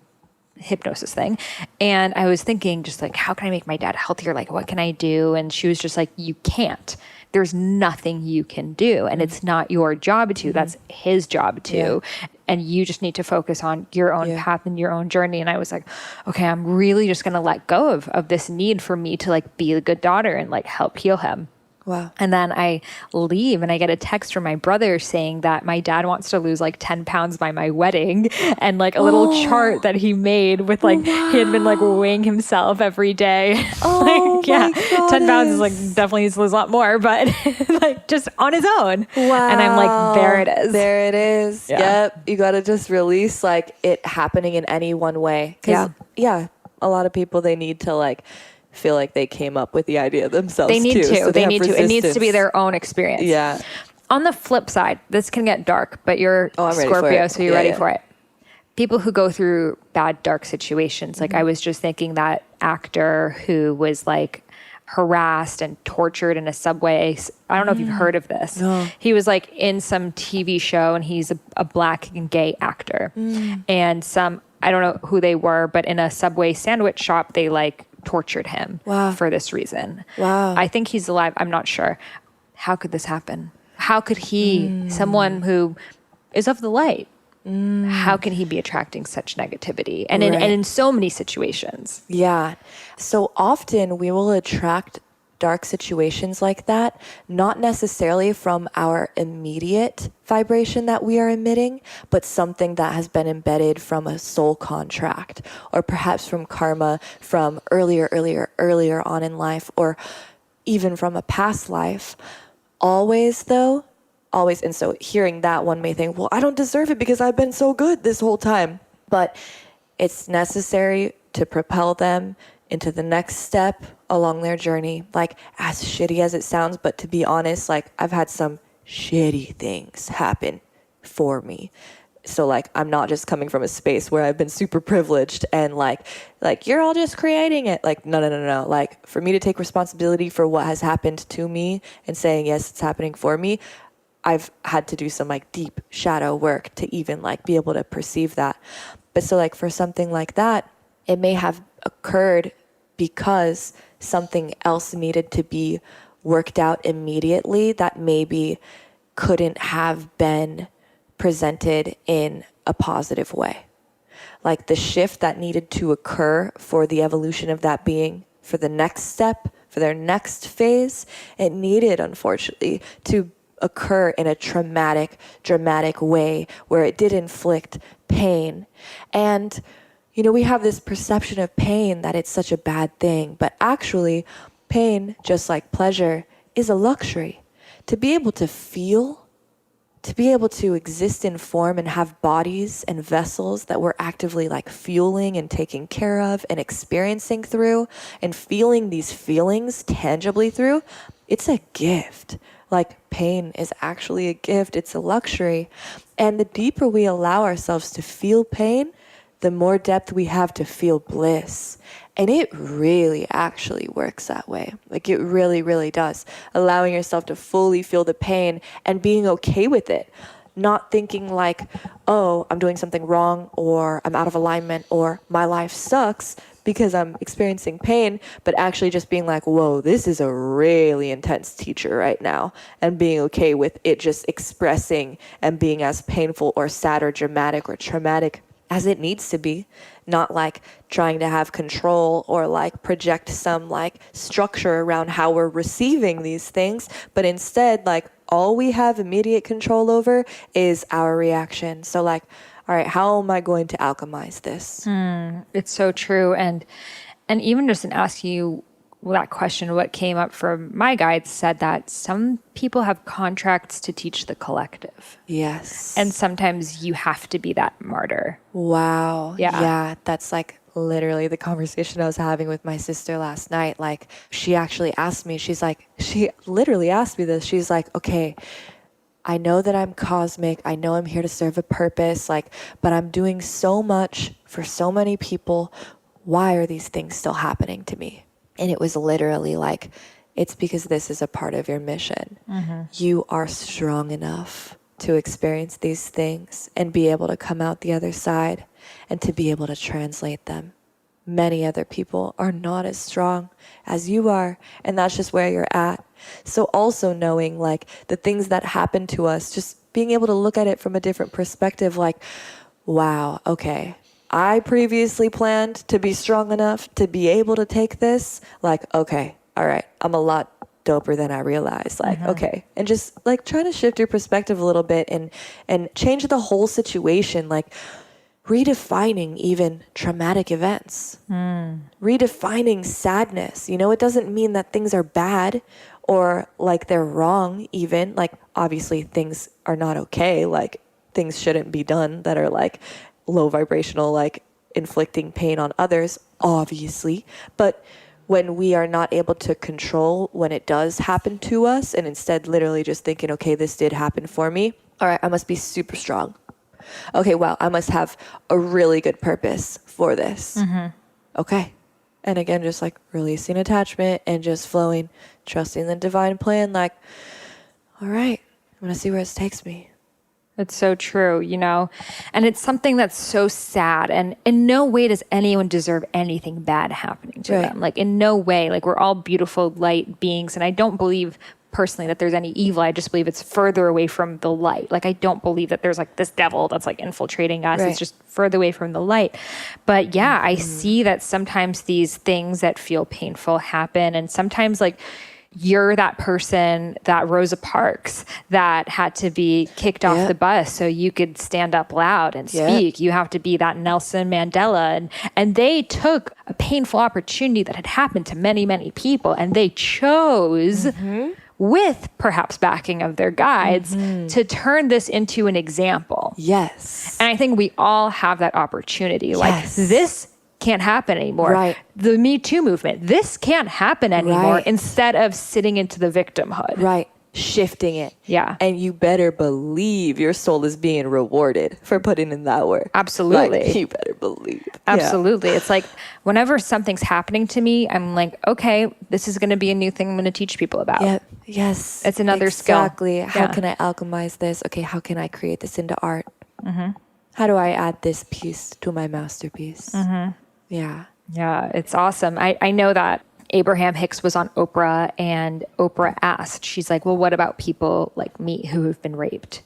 hypnosis thing. And I was thinking just like, how can I make my dad healthier? Like, what can I do? And she was just like, you can't. There's nothing you can do. And it's not your job to. That's his job to. And you just need to focus on your own path and your own journey. And I was like, okay, I'm really just going to let go of this need for me to like be a good daughter and like help heal him. Wow. And then I leave and I get a text from my brother saying that my dad wants to lose like 10 pounds by my wedding, and like a little chart that he made with like, he had been like weighing himself every day. Like, 10 pounds is like definitely needs to lose a lot more, but like just on his own. Wow. And I'm like, there it is. There it is. Yep. You got to just release like it happening in any one way. 'Cause, a lot of people, they need to like feel like they came up with the idea themselves. They need too. to. So they need to. It needs to be their own experience. Yeah. On the flip side, this can get dark, but you're I'm ready Scorpio, for it. so you're ready for it. People who go through bad, dark situations, like I was just thinking that actor who was like harassed and tortured in a subway. I don't know if you've heard of this. No. He was like in some TV show, and he's a black and gay actor. And I don't know who they were, but in a Subway sandwich shop, they like tortured him for this reason. Wow. I think he's alive. I'm not sure. How could this happen? How could he, someone who is of the light, how can he be attracting such negativity? And in so many situations. Yeah. So often we will attract dark situations like that, not necessarily from our immediate vibration that we are emitting, but something that has been embedded from a soul contract, or perhaps from karma from earlier on in life, or even from a past life. Always. And so hearing that, one may think, well, I don't deserve it because I've been so good this whole time. But it's necessary to propel them into the next step along their journey. Like, as shitty as it sounds, but to be honest, like, I've had some shitty things happen for me. So like, I'm not just coming from a space where I've been super privileged and like you're all just creating it. Like, no. Like, for me to take responsibility for what has happened to me and saying, yes, it's happening for me, I've had to do some like deep shadow work to even like be able to perceive that. But so like for something like that, it may have occurred because something else needed to be worked out immediately that maybe couldn't have been presented in a positive way. Like the shift that needed to occur for the evolution of that being, for the next step, for their next phase, it needed, unfortunately, to occur in a traumatic, dramatic way where it did inflict pain. And, you know, we have this perception of pain that it's such a bad thing, but actually pain, just like pleasure, is a luxury. To be able to feel, to be able to exist in form and have bodies and vessels that we're actively like fueling and taking care of and experiencing through and feeling these feelings tangibly through, it's a gift. Like, pain is actually a gift. It's a luxury. And the deeper we allow ourselves to feel pain, the more depth we have to feel bliss. And it really actually works that way. Like, it really, really does. Allowing yourself to fully feel the pain and being okay with it. Not thinking like, oh, I'm doing something wrong, or I'm out of alignment, or my life sucks because I'm experiencing pain, but actually just being like, whoa, this is a really intense teacher right now, and being okay with it just expressing and being as painful or sad or dramatic or traumatic as it needs to be. Not like trying to have control or like project some like structure around how we're receiving these things, but instead like all we have immediate control over is our reaction. So like, all right, how am I going to alchemize this? It's so true. And even just in asking you that question, what came up from my guides said that some people have contracts to teach the collective. Yes. And sometimes you have to be that martyr. Wow. Yeah. That's like literally the conversation I was having with my sister last night. Like, she actually asked me, she literally asked me this. She's like, okay, I know that I'm cosmic. I know I'm here to serve a purpose, like, but I'm doing so much for so many people. Why are these things still happening to me? And it was literally like, it's because this is a part of your mission. Mm-hmm. You are strong enough to experience these things and be able to come out the other side and to be able to translate them. Many other people are not as strong as you are, and that's just where you're at. So also knowing like the things that happen to us, just being able to look at it from a different perspective, like, wow, okay, I previously planned to be strong enough to be able to take this. Like, okay, all right, I'm a lot doper than I realized. Like, okay. And just like trying to shift your perspective a little bit and change the whole situation. Like, redefining even traumatic events, redefining sadness. You know, it doesn't mean that things are bad or like they're wrong even. Like, obviously things are not okay. Like, things shouldn't be done that are like low vibrational, like inflicting pain on others. obviously. But when we are not able to control when it does happen to us, and instead literally just thinking, okay, this did happen for me. All right, I must be super strong. Okay, wow, I must have a really good purpose for this. Okay. And again, just like releasing attachment and just flowing, trusting the divine plan. Like, all right, I'm going to see where this takes me. It's so true, you know, and it's something that's so sad. And in no way does anyone deserve anything bad happening to them. Like in no way, like we're all beautiful light beings. And I don't believe personally that there's any evil. I just believe it's further away from the light. Like I don't believe that there's like this devil that's like infiltrating us. It's just further away from the light. But yeah, I see that sometimes these things that feel painful happen. And sometimes like, you're that person, that Rosa Parks, that had to be kicked off the bus so you could stand up loud and speak. You have to be that Nelson Mandela. And they took a painful opportunity that had happened to many, many people, and they chose, with perhaps backing of their guides, to turn this into an example. Yes. And I think we all have that opportunity. Like this can't happen anymore. Right. The Me Too movement, this can't happen anymore, instead of sitting into the victimhood. Right. Shifting it. Yeah. And you better believe your soul is being rewarded for putting in that work. Absolutely. Like, you better believe. Absolutely. Yeah. It's like whenever something's happening to me, I'm like, okay, this is going to be a new thing I'm going to teach people about. Yeah. Yes. It's another skill. Exactly. How can I alchemize this? Okay, how can I create this into art? How do I add this piece to my masterpiece? Yeah. Yeah, it's awesome. I know that Abraham Hicks was on Oprah, and Oprah asked, she's like, well, what about people like me who have been raped?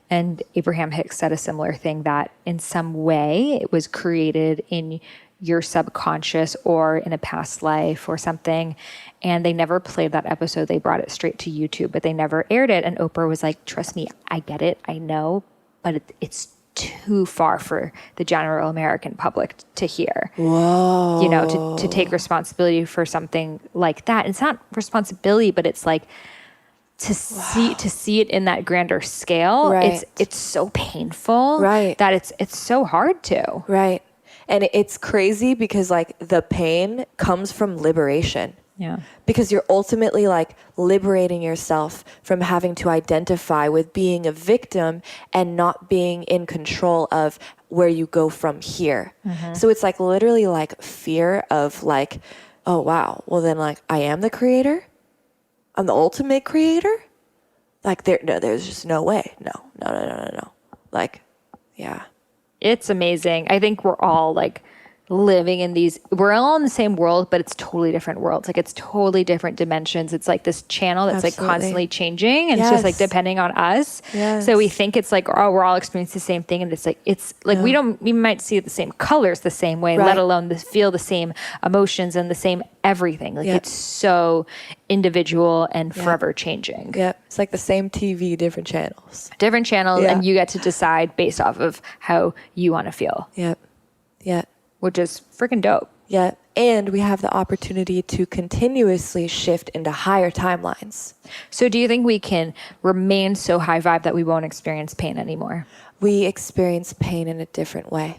And Abraham Hicks said a similar thing, that in some way it was created in your subconscious or in a past life or something. And they never played that episode. They brought it straight to YouTube, but they never aired it. And Oprah was like, trust me, I get it. I know, but it's too far for the general American public to hear. Whoa. You know, to take responsibility for something like that. And it's not responsibility, but it's like to see it in that grander scale. It's so painful that it's so hard to. Right. And it's crazy because like the pain comes from liberation. Yeah. Because you're ultimately like liberating yourself from having to identify with being a victim and not being in control of where you go from here. So it's like literally like fear of like, oh wow, well then like I am the creator? I'm the ultimate creator? Like there's just no way. No. Like, yeah. It's amazing. I think we're all like living in we're all in the same world, but it's totally different worlds. Like it's totally different dimensions. It's like this channel that's like constantly changing, and it's just like depending on us. So we think it's like, oh, we're all experiencing the same thing. And it's like we might see the same colors the same way, let alone feel the same emotions and the same everything. Like it's so individual and forever changing. It's like the same TV, different channels. And you get to decide based off of how you want to feel. Which is freaking dope. Yeah. And we have the opportunity to continuously shift into higher timelines. So do you think we can remain so high vibe that we won't experience pain anymore? We experience pain in a different way.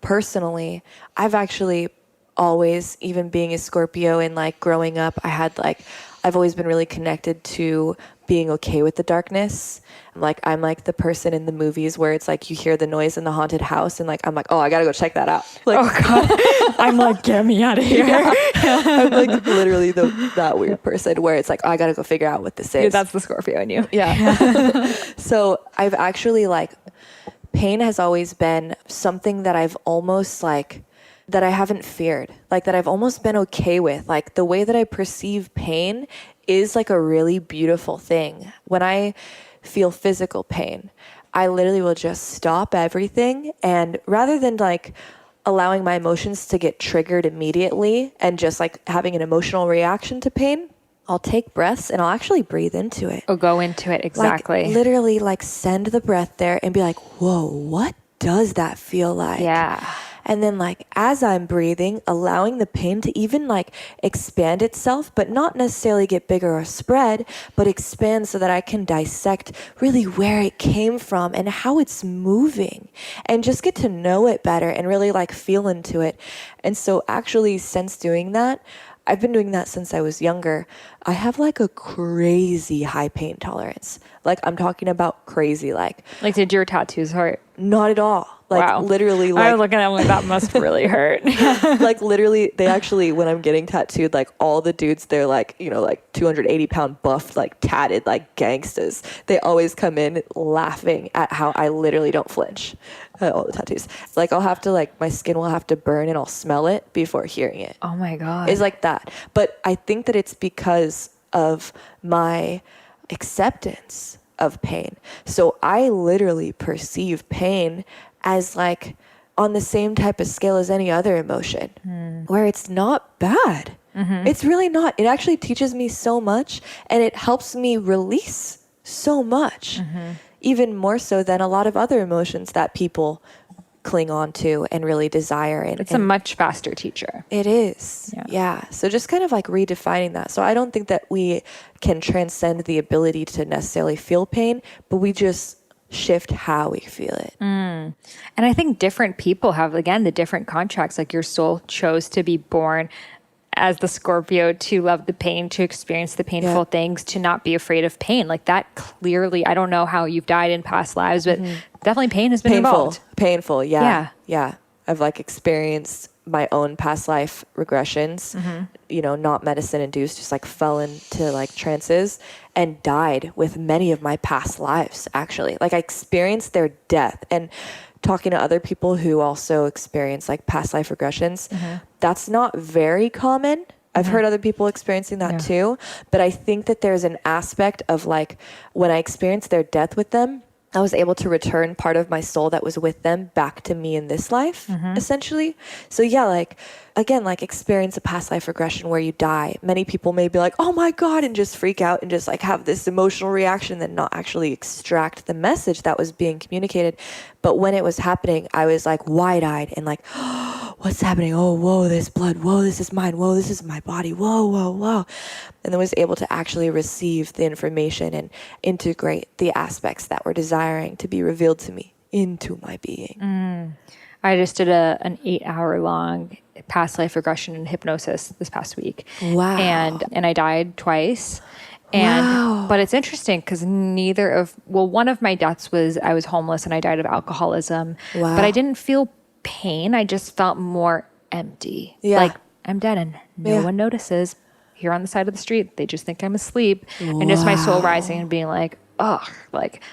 Personally, I've actually always, even being a Scorpio and like growing up, I've always been really connected to being okay with the darkness. I'm like the person in the movies where it's like you hear the noise in the haunted house and like I'm like, oh, I gotta go check that out. Like, oh God, I'm like, get me out of here. I'm like literally that weird person where it's like, oh, I gotta go figure out what this is. Dude, that's the Scorpio in you. Yeah. So I've actually pain has always been something that I've almost that I haven't feared, that I've almost been okay with. Like the way that I perceive pain is like a really beautiful thing. When I feel physical pain, I literally will just stop everything, and rather than allowing my emotions to get triggered immediately and just having an emotional reaction to pain, I'll take breaths and I'll actually breathe into it. Oh, go into it. Exactly. Literally send the breath there and be like, whoa, what does that feel like? Yeah. And then like as I'm breathing, allowing the pain to even like expand itself, but not necessarily get bigger or spread, but expand so that I can dissect really where it came from and how it's moving and just get to know it better and really like feel into it. And so actually since doing that, I've been doing that since I was younger. I have like a crazy high pain tolerance. Like I'm talking about crazy, like did your tattoos hurt? not at all. Like Wow. literally, I like was looking at them, that must really hurt. like literally, they actually, when I'm getting tattooed, like all the dudes, they're like, you know, like 280-pound buffed, like tatted, like gangsters. They always come in laughing at how I literally don't flinch at all the tattoos. Like I'll have to like, my skin will have to burn and I'll smell it before hearing it. Oh my God. It's like that. But I think that it's because of my acceptance of pain. So I literally perceive pain as like on the same type of scale as any other emotion, where it's not bad. It's really not. It actually teaches me so much and it helps me release so much, even more so than a lot of other emotions that people cling on to and really desire. And it's a much faster teacher. It is. Yeah. So just kind of like redefining that. So I don't think that we can transcend the ability to necessarily feel pain, but we just shift how we feel it. And I think different people have, again, the different contracts. Like your soul chose to be born as the Scorpio, to love the pain, to experience the painful things, to not be afraid of pain. Like that clearly, I don't know how you've died in past lives, but definitely pain has been involved. Painful. Yeah. I've like experienced my own past life regressions, you know, not medicine induced, just like fell into like trances and died with many of my past lives, actually. Like I experienced their death. And talking to other people who also experience like past life regressions, that's not very common. I've heard other people experiencing that too. But I think that there's an aspect of like when I experienced their death with them, I was able to return part of my soul that was with them back to me in this life, essentially. So yeah, like, again, like experience a past life regression where you die. Many people may be like, oh my God, and just freak out and just like have this emotional reaction and not actually extract the message that was being communicated. But when it was happening, I was like wide-eyed and like, oh, what's happening? Oh, whoa, there's blood. Whoa, this is mine. Whoa, this is my body. Whoa, whoa, whoa. And then was able to actually receive the information and integrate the aspects that were desiring to be revealed to me into my being. I just did an 8-hour-long past life regression and hypnosis this past week. Wow. And I died twice. But it's interesting because one of my deaths was I was homeless and I died of alcoholism. Wow. But I didn't feel pain. I just felt more empty. Yeah. Like I'm dead and no one notices. Here on the side of the street, they just think I'm asleep. And just my soul rising and being like, oh, like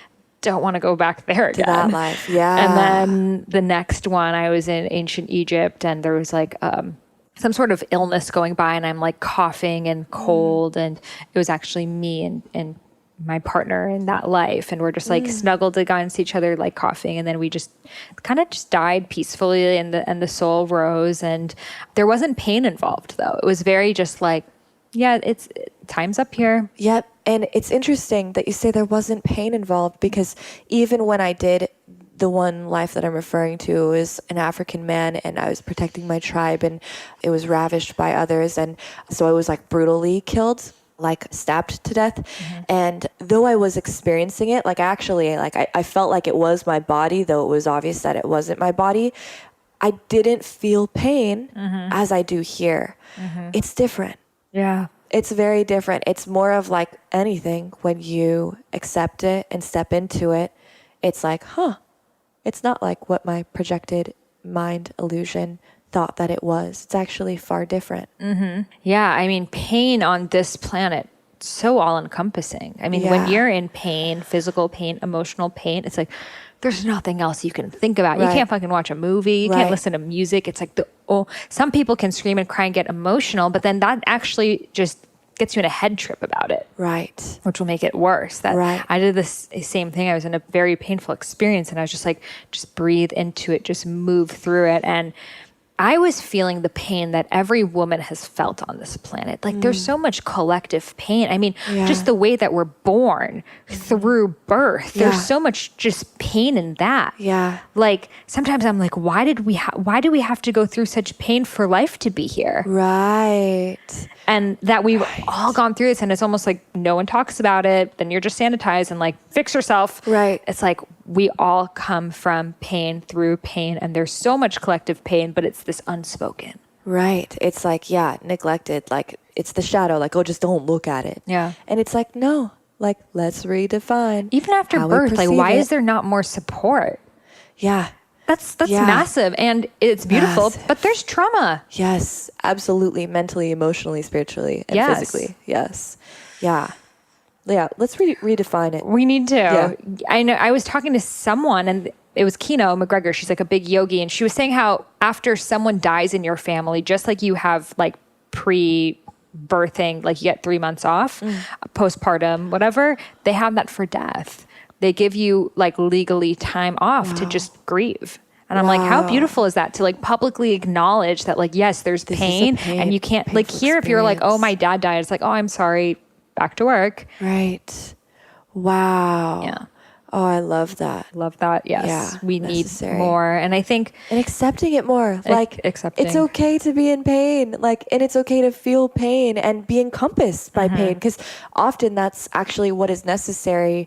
don't want to go back there again. To that life, yeah. And then the next one, I was in ancient Egypt and there was like some sort of illness going by and I'm like coughing and cold and it was actually me and my partner in that life. And we're just like snuggled against each other, like coughing. And then we just kind of just died peacefully and the soul rose and there wasn't pain involved though. It was very just like, yeah, time's up here. Yep. And it's interesting that you say there wasn't pain involved because even when I did the one life that I'm referring to was an African man and I was protecting my tribe and it was ravished by others. And so I was like brutally killed, like stabbed to death. And though I was experiencing it, like actually, like I felt like it was my body, though it was obvious that it wasn't my body. I didn't feel pain as I do here. It's different. Yeah. It's very different. It's more of like anything when you accept it and step into it. It's like, it's not like what my projected mind illusion thought that it was. It's actually far different. Yeah. I mean, pain on this planet, so all encompassing. I mean, when you're in pain, physical pain, emotional pain, it's like, there's nothing else you can think about. You can't fucking watch a movie. You can't listen to music. It's like some people can scream and cry and get emotional, but then that actually just gets you in a head trip about it. Right. Which will make it worse. I did this same thing. I was in a very painful experience and I was just like, just breathe into it, just move through it. And I was feeling the pain that every woman has felt on this planet. Like there's so much collective pain. I mean, just the way that we're born through birth, there's so much just pain in that. Yeah. Like sometimes I'm like, why do we have to go through such pain for life to be here? Right. And that we've all gone through this, and it's almost like no one talks about it. Then you're just sanitized and like fix yourself. Right. It's like we all come from pain through pain, and there's so much collective pain, but it's this unspoken. Right. It's like, neglected. Like it's the shadow. Like, oh, just don't look at it. Yeah. And it's like, no, like let's redefine. Even after birth, like why is there not more support? Yeah. That's massive, and it's beautiful, but there's trauma. Yes, absolutely. Mentally, emotionally, spiritually, and physically. Yes. Yeah. Yeah. Let's redefine it. We need to. Yeah. I know. I was talking to someone, and it was Kino McGregor. She's like a big yogi, and she was saying how after someone dies in your family, just like you have like pre-birthing, like you get 3 months off, postpartum, whatever, they have that for death. They give you like legally time off to just grieve. And I'm like, how beautiful is that to like publicly acknowledge that like, yes, there's pain and you can't like here, if you're like, oh, my dad died. It's like, oh, I'm sorry. Back to work. Right. Wow. Yeah. Oh, I love that. Love that. Yes. Yeah, we necessary. need more. And I think. And accepting it more. Like, accepting. It's okay to be in pain. Like, and it's okay to feel pain and be encompassed by pain. Because often that's actually what is necessary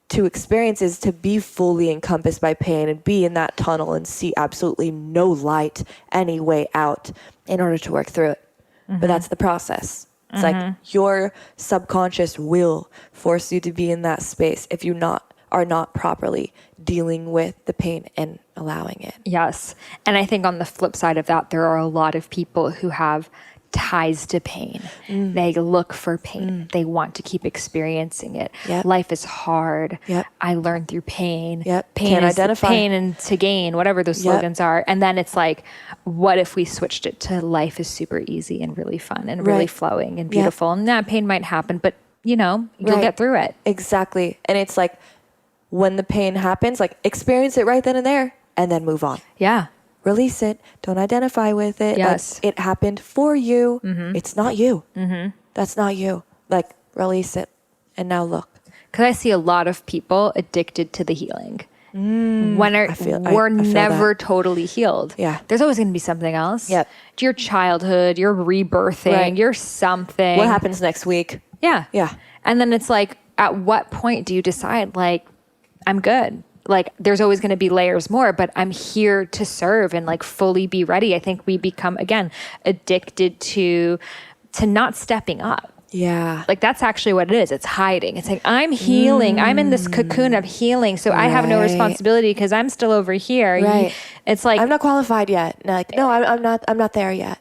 to experience, is to be fully encompassed by pain and be in that tunnel and see absolutely no light, any way out in order to work through it. But that's the process. It's like your subconscious will force you to be in that space if you are not properly dealing with the pain and allowing it. Yes. And I think on the flip side of that, there are a lot of people who have ties to pain. They look for pain. They want to keep experiencing it. Yep. Life is hard. Yep. I learned through pain. Yep. Pain Can't is identify. pain and to gain, whatever those slogans are. And then it's like, what if we switched it to life is super easy and really fun and really flowing and beautiful? And that pain might happen, but you'll get through it. Exactly. And it's like when the pain happens, like experience it right then and there and then move on. Yeah. Release it. Don't identify with it. Yes. Like, it happened for you. It's not you. That's not you. Like, release it. And now look. Because I see a lot of people addicted to the healing. When we're never totally healed. Yeah. There's always going to be something else. Yep. Your childhood, your rebirthing, your something. What happens next week? Yeah. Yeah. And then it's like, at what point do you decide, like, I'm good? Like, there's always going to be layers more, but I'm here to serve and like fully be ready. I think we become, again, addicted to not stepping up. Yeah. Like that's actually what it is. It's hiding. It's like, I'm healing. I'm in this cocoon of healing. So I have no responsibility because I'm still over here. Right. It's like, I'm not qualified yet. Like, no, I'm not there yet.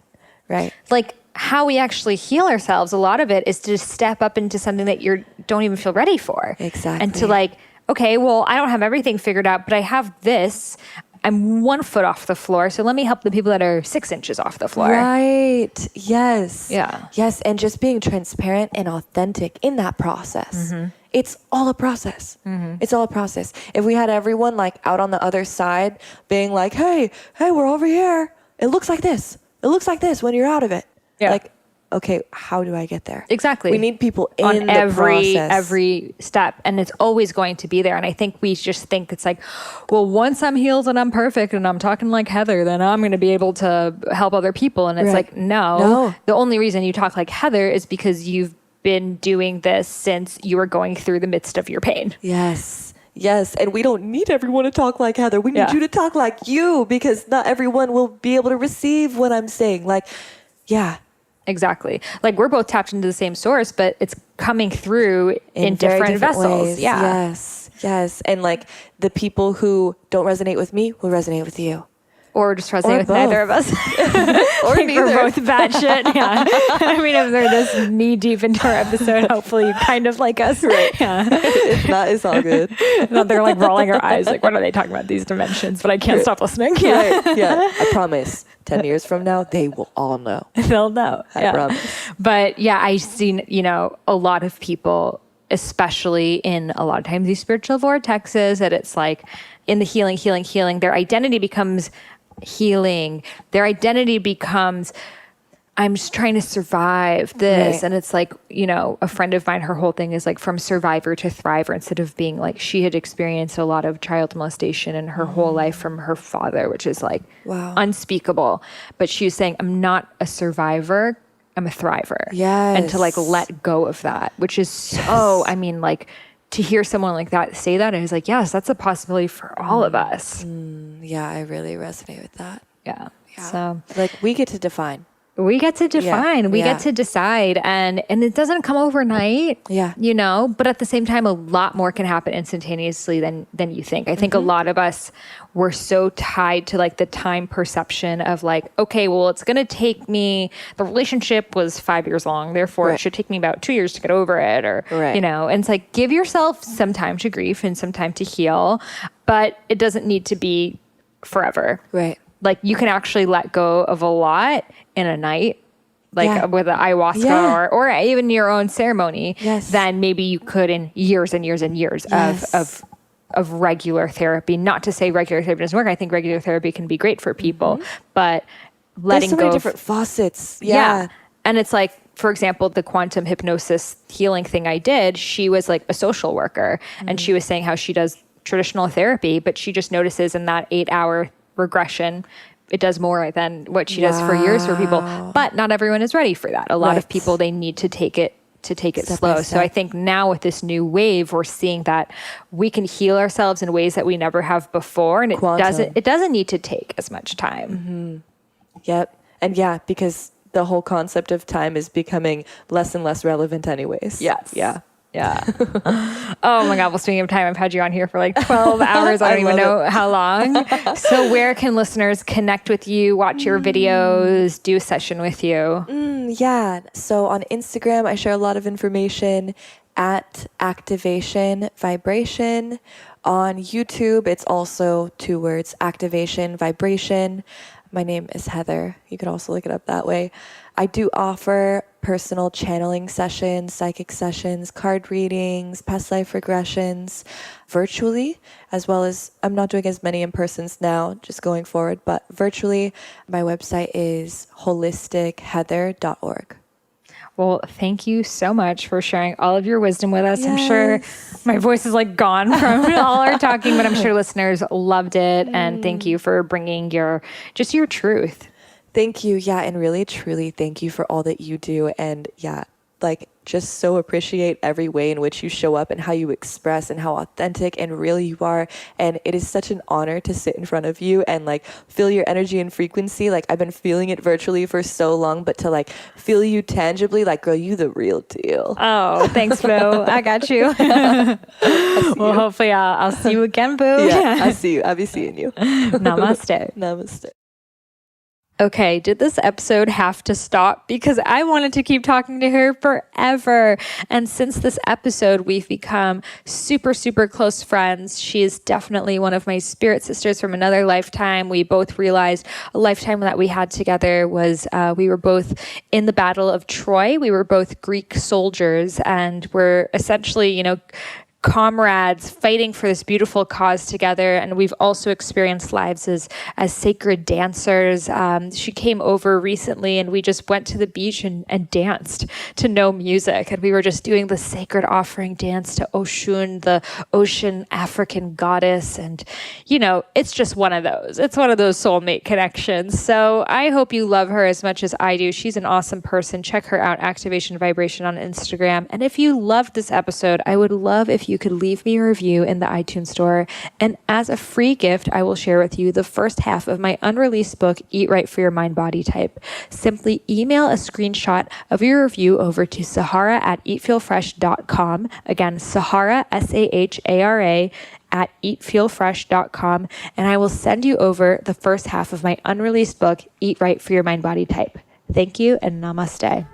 Right. Like how we actually heal ourselves. A lot of it is to just step up into something that you don't even feel ready for. Exactly. And to like, okay, well, I don't have everything figured out, but I have this. I'm 1 foot off the floor. So let me help the people that are 6 inches off the floor. Right. Yes. Yeah. Yes. And just being transparent and authentic in that process. It's all a process. It's all a process. If we had everyone like out on the other side being like, hey, we're over here. It looks like this. It looks like this when you're out of it. Yeah. Like, okay, how do I get there? Exactly. We need people in on the process. every step, and it's always going to be there. And I think we just think it's like, well, once I'm healed and I'm perfect and I'm talking like Heather, then I'm going to be able to help other people. And it's like, no. The only reason you talk like Heather is because you've been doing this since you were going through the midst of your pain. Yes. Yes. And we don't need everyone to talk like Heather. We need you to talk like you, because not everyone will be able to receive what I'm saying. Like, yeah. Exactly. Like we're both tapped into the same source, but it's coming through in different vessels. Ways. Yeah. Yes. Yes. And like the people who don't resonate with me will resonate with you. Or just resonate with neither of us. Or like neither. We're both bad shit. Yeah. I mean, if they're this knee deep into our episode, hopefully you kind of like us. Right. Yeah. If not, it's all good. No, they're like rolling their eyes. Like, what are they talking about? These dimensions, but I can't stop listening. Yeah. Right. Yeah. I promise. 10 years from now, they will all know. They'll know. I promise. But yeah, I've seen, a lot of people, especially in a lot of times these spiritual vortexes, that it's like in the healing, their identity becomes healing. Their identity becomes, I'm just trying to survive this. Right. And it's like, you know, a friend of mine, her whole thing is like from survivor to thriver, instead of being like, she had experienced a lot of child molestation in her whole life from her father, which is like unspeakable. But she was saying, I'm not a survivor, I'm a thriver. Yes. And to like let go of that, which is so, I mean, like to hear someone like that say that, I was like, yes, that's a possibility for all of us. Yeah, I really resonate with that. Yeah. So like we get to define. We get to define, we get to decide, and it doesn't come overnight, you know, but at the same time, a lot more can happen instantaneously than you think. I think a lot of us were so tied to like the time perception of like, okay, well, it's going to take me, the relationship was 5 years long, therefore it should take me about 2 years to get over it, or, you know, and it's like, give yourself some time to grieve and some time to heal, but it doesn't need to be forever. Right. Like you can actually let go of a lot in a night, like with an ayahuasca or even your own ceremony, than maybe you could in years and years and years of regular therapy. Not to say regular therapy doesn't work. I think regular therapy can be great for people, but letting There's so go many different faucets. Yeah. And it's like, for example, the quantum hypnosis healing thing I did, she was like a social worker and she was saying how she does traditional therapy, but she just notices in that 8-hour regression, it does more than what she does for years for people. But not everyone is ready for that. A lot of people, they need to take it slow. So I think now with this new wave, we're seeing that we can heal ourselves in ways that we never have before. And it doesn't need to take as much time. Yep. And because the whole concept of time is becoming less and less relevant anyways. Yes. Yeah. Oh my God. Well, speaking of time, I've had you on here for like 12 hours. I don't even know how long. So where can listeners connect with you, watch your videos, do a session with you? So on Instagram, I share a lot of information at Activation Vibration. On YouTube, it's also 2 words, Activation Vibration. My name is Heather. You could also look it up that way. I do offer personal channeling sessions, psychic sessions, card readings, past life regressions virtually, as well as I'm not doing as many in persons now, just going forward, but virtually. My website is holisticheather.org. Well, thank you so much for sharing all of your wisdom with us. I'm sure my voice is like gone from all our talking, but I'm sure listeners loved it. And thank you for bringing your truth. Thank you. Yeah. And really, truly thank you for all that you do. And just so appreciate every way in which you show up and how you express and how authentic and real you are. And it is such an honor to sit in front of you and feel your energy and frequency. I've been feeling it virtually for so long, but to feel you tangibly, girl, you the real deal. Oh, thanks, Boo. I got you. Well, hopefully I'll see you again, Boo. Yeah, I see you. I'll be seeing you. Namaste. Namaste. Okay, did this episode have to stop? Because I wanted to keep talking to her forever. And since this episode, we've become super, super close friends. She is definitely one of my spirit sisters from another lifetime. We both realized a lifetime that we had together was we were both in the Battle of Troy. We were both Greek soldiers and we're essentially, comrades fighting for this beautiful cause together. And we've also experienced lives as sacred dancers. She came over recently and we just went to the beach and danced to no music. And we were just doing the sacred offering dance to Oshun, the ocean African goddess. And, it's just one of those. It's one of those soulmate connections. So I hope you love her as much as I do. She's an awesome person. Check her out, Activation Vibration on Instagram. And if you loved this episode, I would love if you could leave me a review in the iTunes store. And as a free gift, I will share with you the first half of my unreleased book, Eat Right for Your Mind Body Type. Simply email a screenshot of your review over to Sahara@eatfeelfresh.com. Again, Sahara, Sahara, at eatfeelfresh.com. And I will send you over the first half of my unreleased book, Eat Right for Your Mind Body Type. Thank you and namaste.